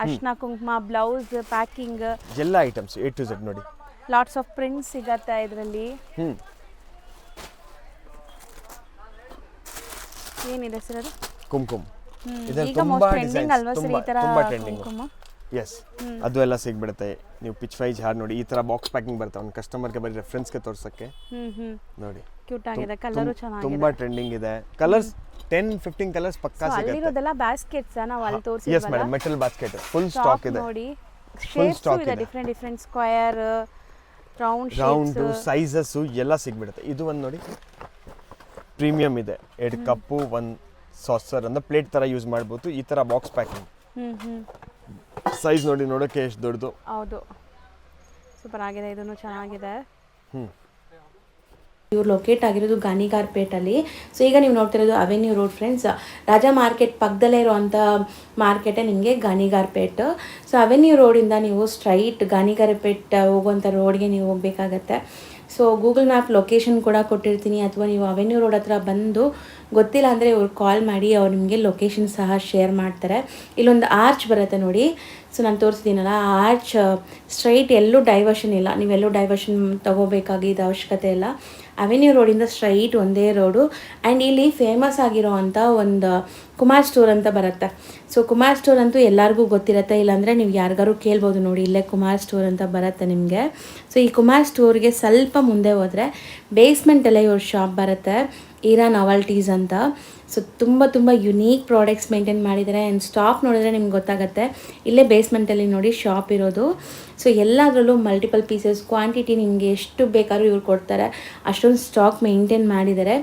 ಅರ್ಶಿನ ಕುಂಕುಮ, ಬ್ಲೌಸ್ ಪ್ಯಾಕಿಂಗ್, ಎಲ್ಲ ಐಟಮ್ಸ್ A to Z ನೋಡಿ. ಲಾಟ್ಸ್ ಆಫ್ ಪ್ರಿಂಟ್ಸ್ ಸಿಗತ್ತೆ ಇದರಲ್ಲಿ. ಏನಿದೆ ಸರ್ ಅದು? ಕುಂಕುಮ್. ಈಗ ಮೋಸ್ಟ್ ಟ್ರೆಂಡಿಂಗ್ ಅಲ್ವಾ ಸರ್ ಈ ತರ ಕುಂಕುಮ? ಎಸ್, ಅದು ಎಲ್ಲ ಸಿಗ್ಬಿಡುತ್ತೆ. ನೀವು ಪಿಚ್ ವೈಸ್ ಹಾರ್ ನೋಡಿ, ಈ ತರ ಬಾಕ್ಸ್ ಪ್ಯಾಕಿಂಗ್ ಬರುತ್ತೆ ಒಂದು ಕಸ್ಟಮರ್ಗೆ ಬರೀ ರೆಫರೆನ್ಸ್ಗೆ ತೋರ್ಸಕ್ಕೆ. ನೋಡಿ ಕ್ಯೂಟ್ ಆಗಿದೆ, ಕಲರು ಚೆನ್ನಾಗಿದೆ. ತುಂಬಾ ಟ್ರೆಂಡಿಂಗ್ ಇದೆ. ಕಲರ್ಸ್ 10-15 ಕಲರ್ಸ್ ಪಕ್ಕಾ ಸಿಗುತ್ತೆ. ಅಲ್ಲಿರೋದೆಲ್ಲ ಬಾಸ್ಕೆಟ್ಸ್ ನಾವು ಅಲ್ಲಿ ಎಸ್ ತೋರಿಸಿದ್ವಲ್ಲ. Madam, metal basket full stock ಇದೆ. ನೋಡಿ ಶೇಪ್ಸ್ ಇದೆ, ಡಿಫ್ರೆಂಟ್ ಸ್ಕ್ವೇರ್, ರೌಂಡ್ ಸೈಜಸ್ ಎಲ್ಲ ಸಿಗ್ಬಿಡುತ್ತೆ. ಇದು ಒಂದು ನೋಡಿ ಪ್ರೀಮಿಯಂ ಇದೆ. 2 ಕಪ್ಪು 1 ಸಾಸರ್ ಅಂದ್ರೆ ಪ್ಲೇಟ್ ತರ ಯೂಸ್ ಮಾಡ್ಬೋದು. ಈ ತರ ಬಾಕ್ಸ್ ಪ್ಯಾಕಿಂಗ್. ಸೈಜ್ ನೋಡಿ, ನೋಡೋಕೆ ಎಷ್ಟು ದೊಡ್ಡದು. ಹೌದು, ಸೂಪರ್ ಆಗಿದೆ. ಇದನ್ನು ಚೆನ್ನಾಗಿದೆ. ಇವ್ರು ಲೊಕೇಟ್ ಆಗಿರೋದು ಗಾಣಿಗಾರ್ಪೇಟಲ್ಲಿ. ಸೊ ಈಗ ನೀವು ನೋಡ್ತಿರೋದು Avenue Road friends. Raja market ಪಕ್ಕದಲ್ಲೇ ಇರೋವಂಥ ಮಾರ್ಕೆಟೇ ನಿಮಗೆ ಗಾಣಿಗಾರ್ಪೇಟ್. ಸೊ ಅವೆನ್ಯೂ ರೋಡಿಂದ ನೀವು ಸ್ಟ್ರೈಟ್ ಗಾಣಿಗಾರ್ಪೇಟ್ ಹೋಗುವಂಥ ರೋಡ್ಗೆ ನೀವು ಹೋಗಬೇಕಾಗತ್ತೆ. ಸೊ ಗೂಗಲ್ ಮ್ಯಾಪ್ ಲೊಕೇಶನ್ ಕೂಡ ಕೊಟ್ಟಿರ್ತೀನಿ, ಅಥವಾ ನೀವು ಅವೆನ್ಯೂ ರೋಡ್ ಹತ್ರ ಬಂದು ಗೊತ್ತಿಲ್ಲ ಅಂದರೆ ಇವ್ರು ಕಾಲ್ ಮಾಡಿ ಅವ್ರು ನಿಮಗೆ ಲೊಕೇಶನ್ ಸಹ ಶೇರ್ ಮಾಡ್ತಾರೆ. ಇಲ್ಲೊಂದು ಆರ್ಚ್ ಬರುತ್ತೆ ನೋಡಿ. ಸೊ ನಾನು ತೋರಿಸ್ತೀನಲ್ಲ, ಆ ಆರ್ಚ್ ಸ್ಟ್ರೈಟ್ ಎಲ್ಲೂ ಡೈವರ್ಷನ್ ಇಲ್ಲ, ನೀವೆಲ್ಲೂ ಡೈವರ್ಷನ್ ತೊಗೋಬೇಕಾಗಿದ್ದ ಅವಶ್ಯಕತೆ ಇಲ್ಲ. ಅವೆನ್ಯೂ ರೋಡಿಂದ ಸ್ಟ್ರೈಟ್ ಒಂದೇ ರೋಡು. ಆ್ಯಂಡ್ ಇಲ್ಲಿ ಫೇಮಸ್ ಆಗಿರೋ ಅಂಥ ಒಂದು ಕುಮಾರ್ ಸ್ಟೋರ್ ಅಂತ ಬರುತ್ತೆ. ಸೊ ಕುಮಾರ್ ಸ್ಟೋರ್ ಅಂತೂ ಎಲ್ಲರಿಗೂ ಗೊತ್ತಿರುತ್ತೆ, ಇಲ್ಲಾಂದರೆ ನೀವು ಯಾರಿಗಾರು ಕೇಳ್ಬೋದು ನೋಡಿ, ಇಲ್ಲೇ ಕುಮಾರ್ ಸ್ಟೋರ್ ಅಂತ ಬರುತ್ತೆ ನಿಮಗೆ. ಸೊ ಈ ಕುಮಾರ್ ಸ್ಟೋರ್ಗೆ ಸ್ವಲ್ಪ ಮುಂದೆ ಹೋದರೆ ಬೇಸ್ಮೆಂಟಲ್ಲೇ ಇವ್ರ ಶಾಪ್ ಬರುತ್ತೆ, ಈರಾ ನಾವಲ್ಟೀಸ್ ಅಂತ. ಸೊ ತುಂಬ ಯುನೀಕ್ ಪ್ರಾಡಕ್ಟ್ಸ್ ಮೇಂಟೈನ್ ಮಾಡಿದ್ದಾರೆ. ಆ್ಯಂಡ್ ಸ್ಟಾಕ್ ನೋಡಿದ್ರೆ ನಿಮ್ಗೆ ಗೊತ್ತಾಗುತ್ತೆ, ಇಲ್ಲೇ ಬೇಸ್ಮೆಂಟಲ್ಲಿ ನೋಡಿ ಶಾಪ್ ಇರೋದು. ಸೊ ಎಲ್ಲದರಲ್ಲೂ ಮಲ್ಟಿಪಲ್ ಪೀಸಸ್ ಕ್ವಾಂಟಿಟಿ ನಿಮಗೆ ಎಷ್ಟು ಬೇಕಾದ್ರೂ ಇವ್ರು ಕೊಡ್ತಾರೆ, ಅಷ್ಟೊಂದು ಸ್ಟಾಕ್ ಮೇಂಟೈನ್ ಮಾಡಿದ್ದಾರೆ.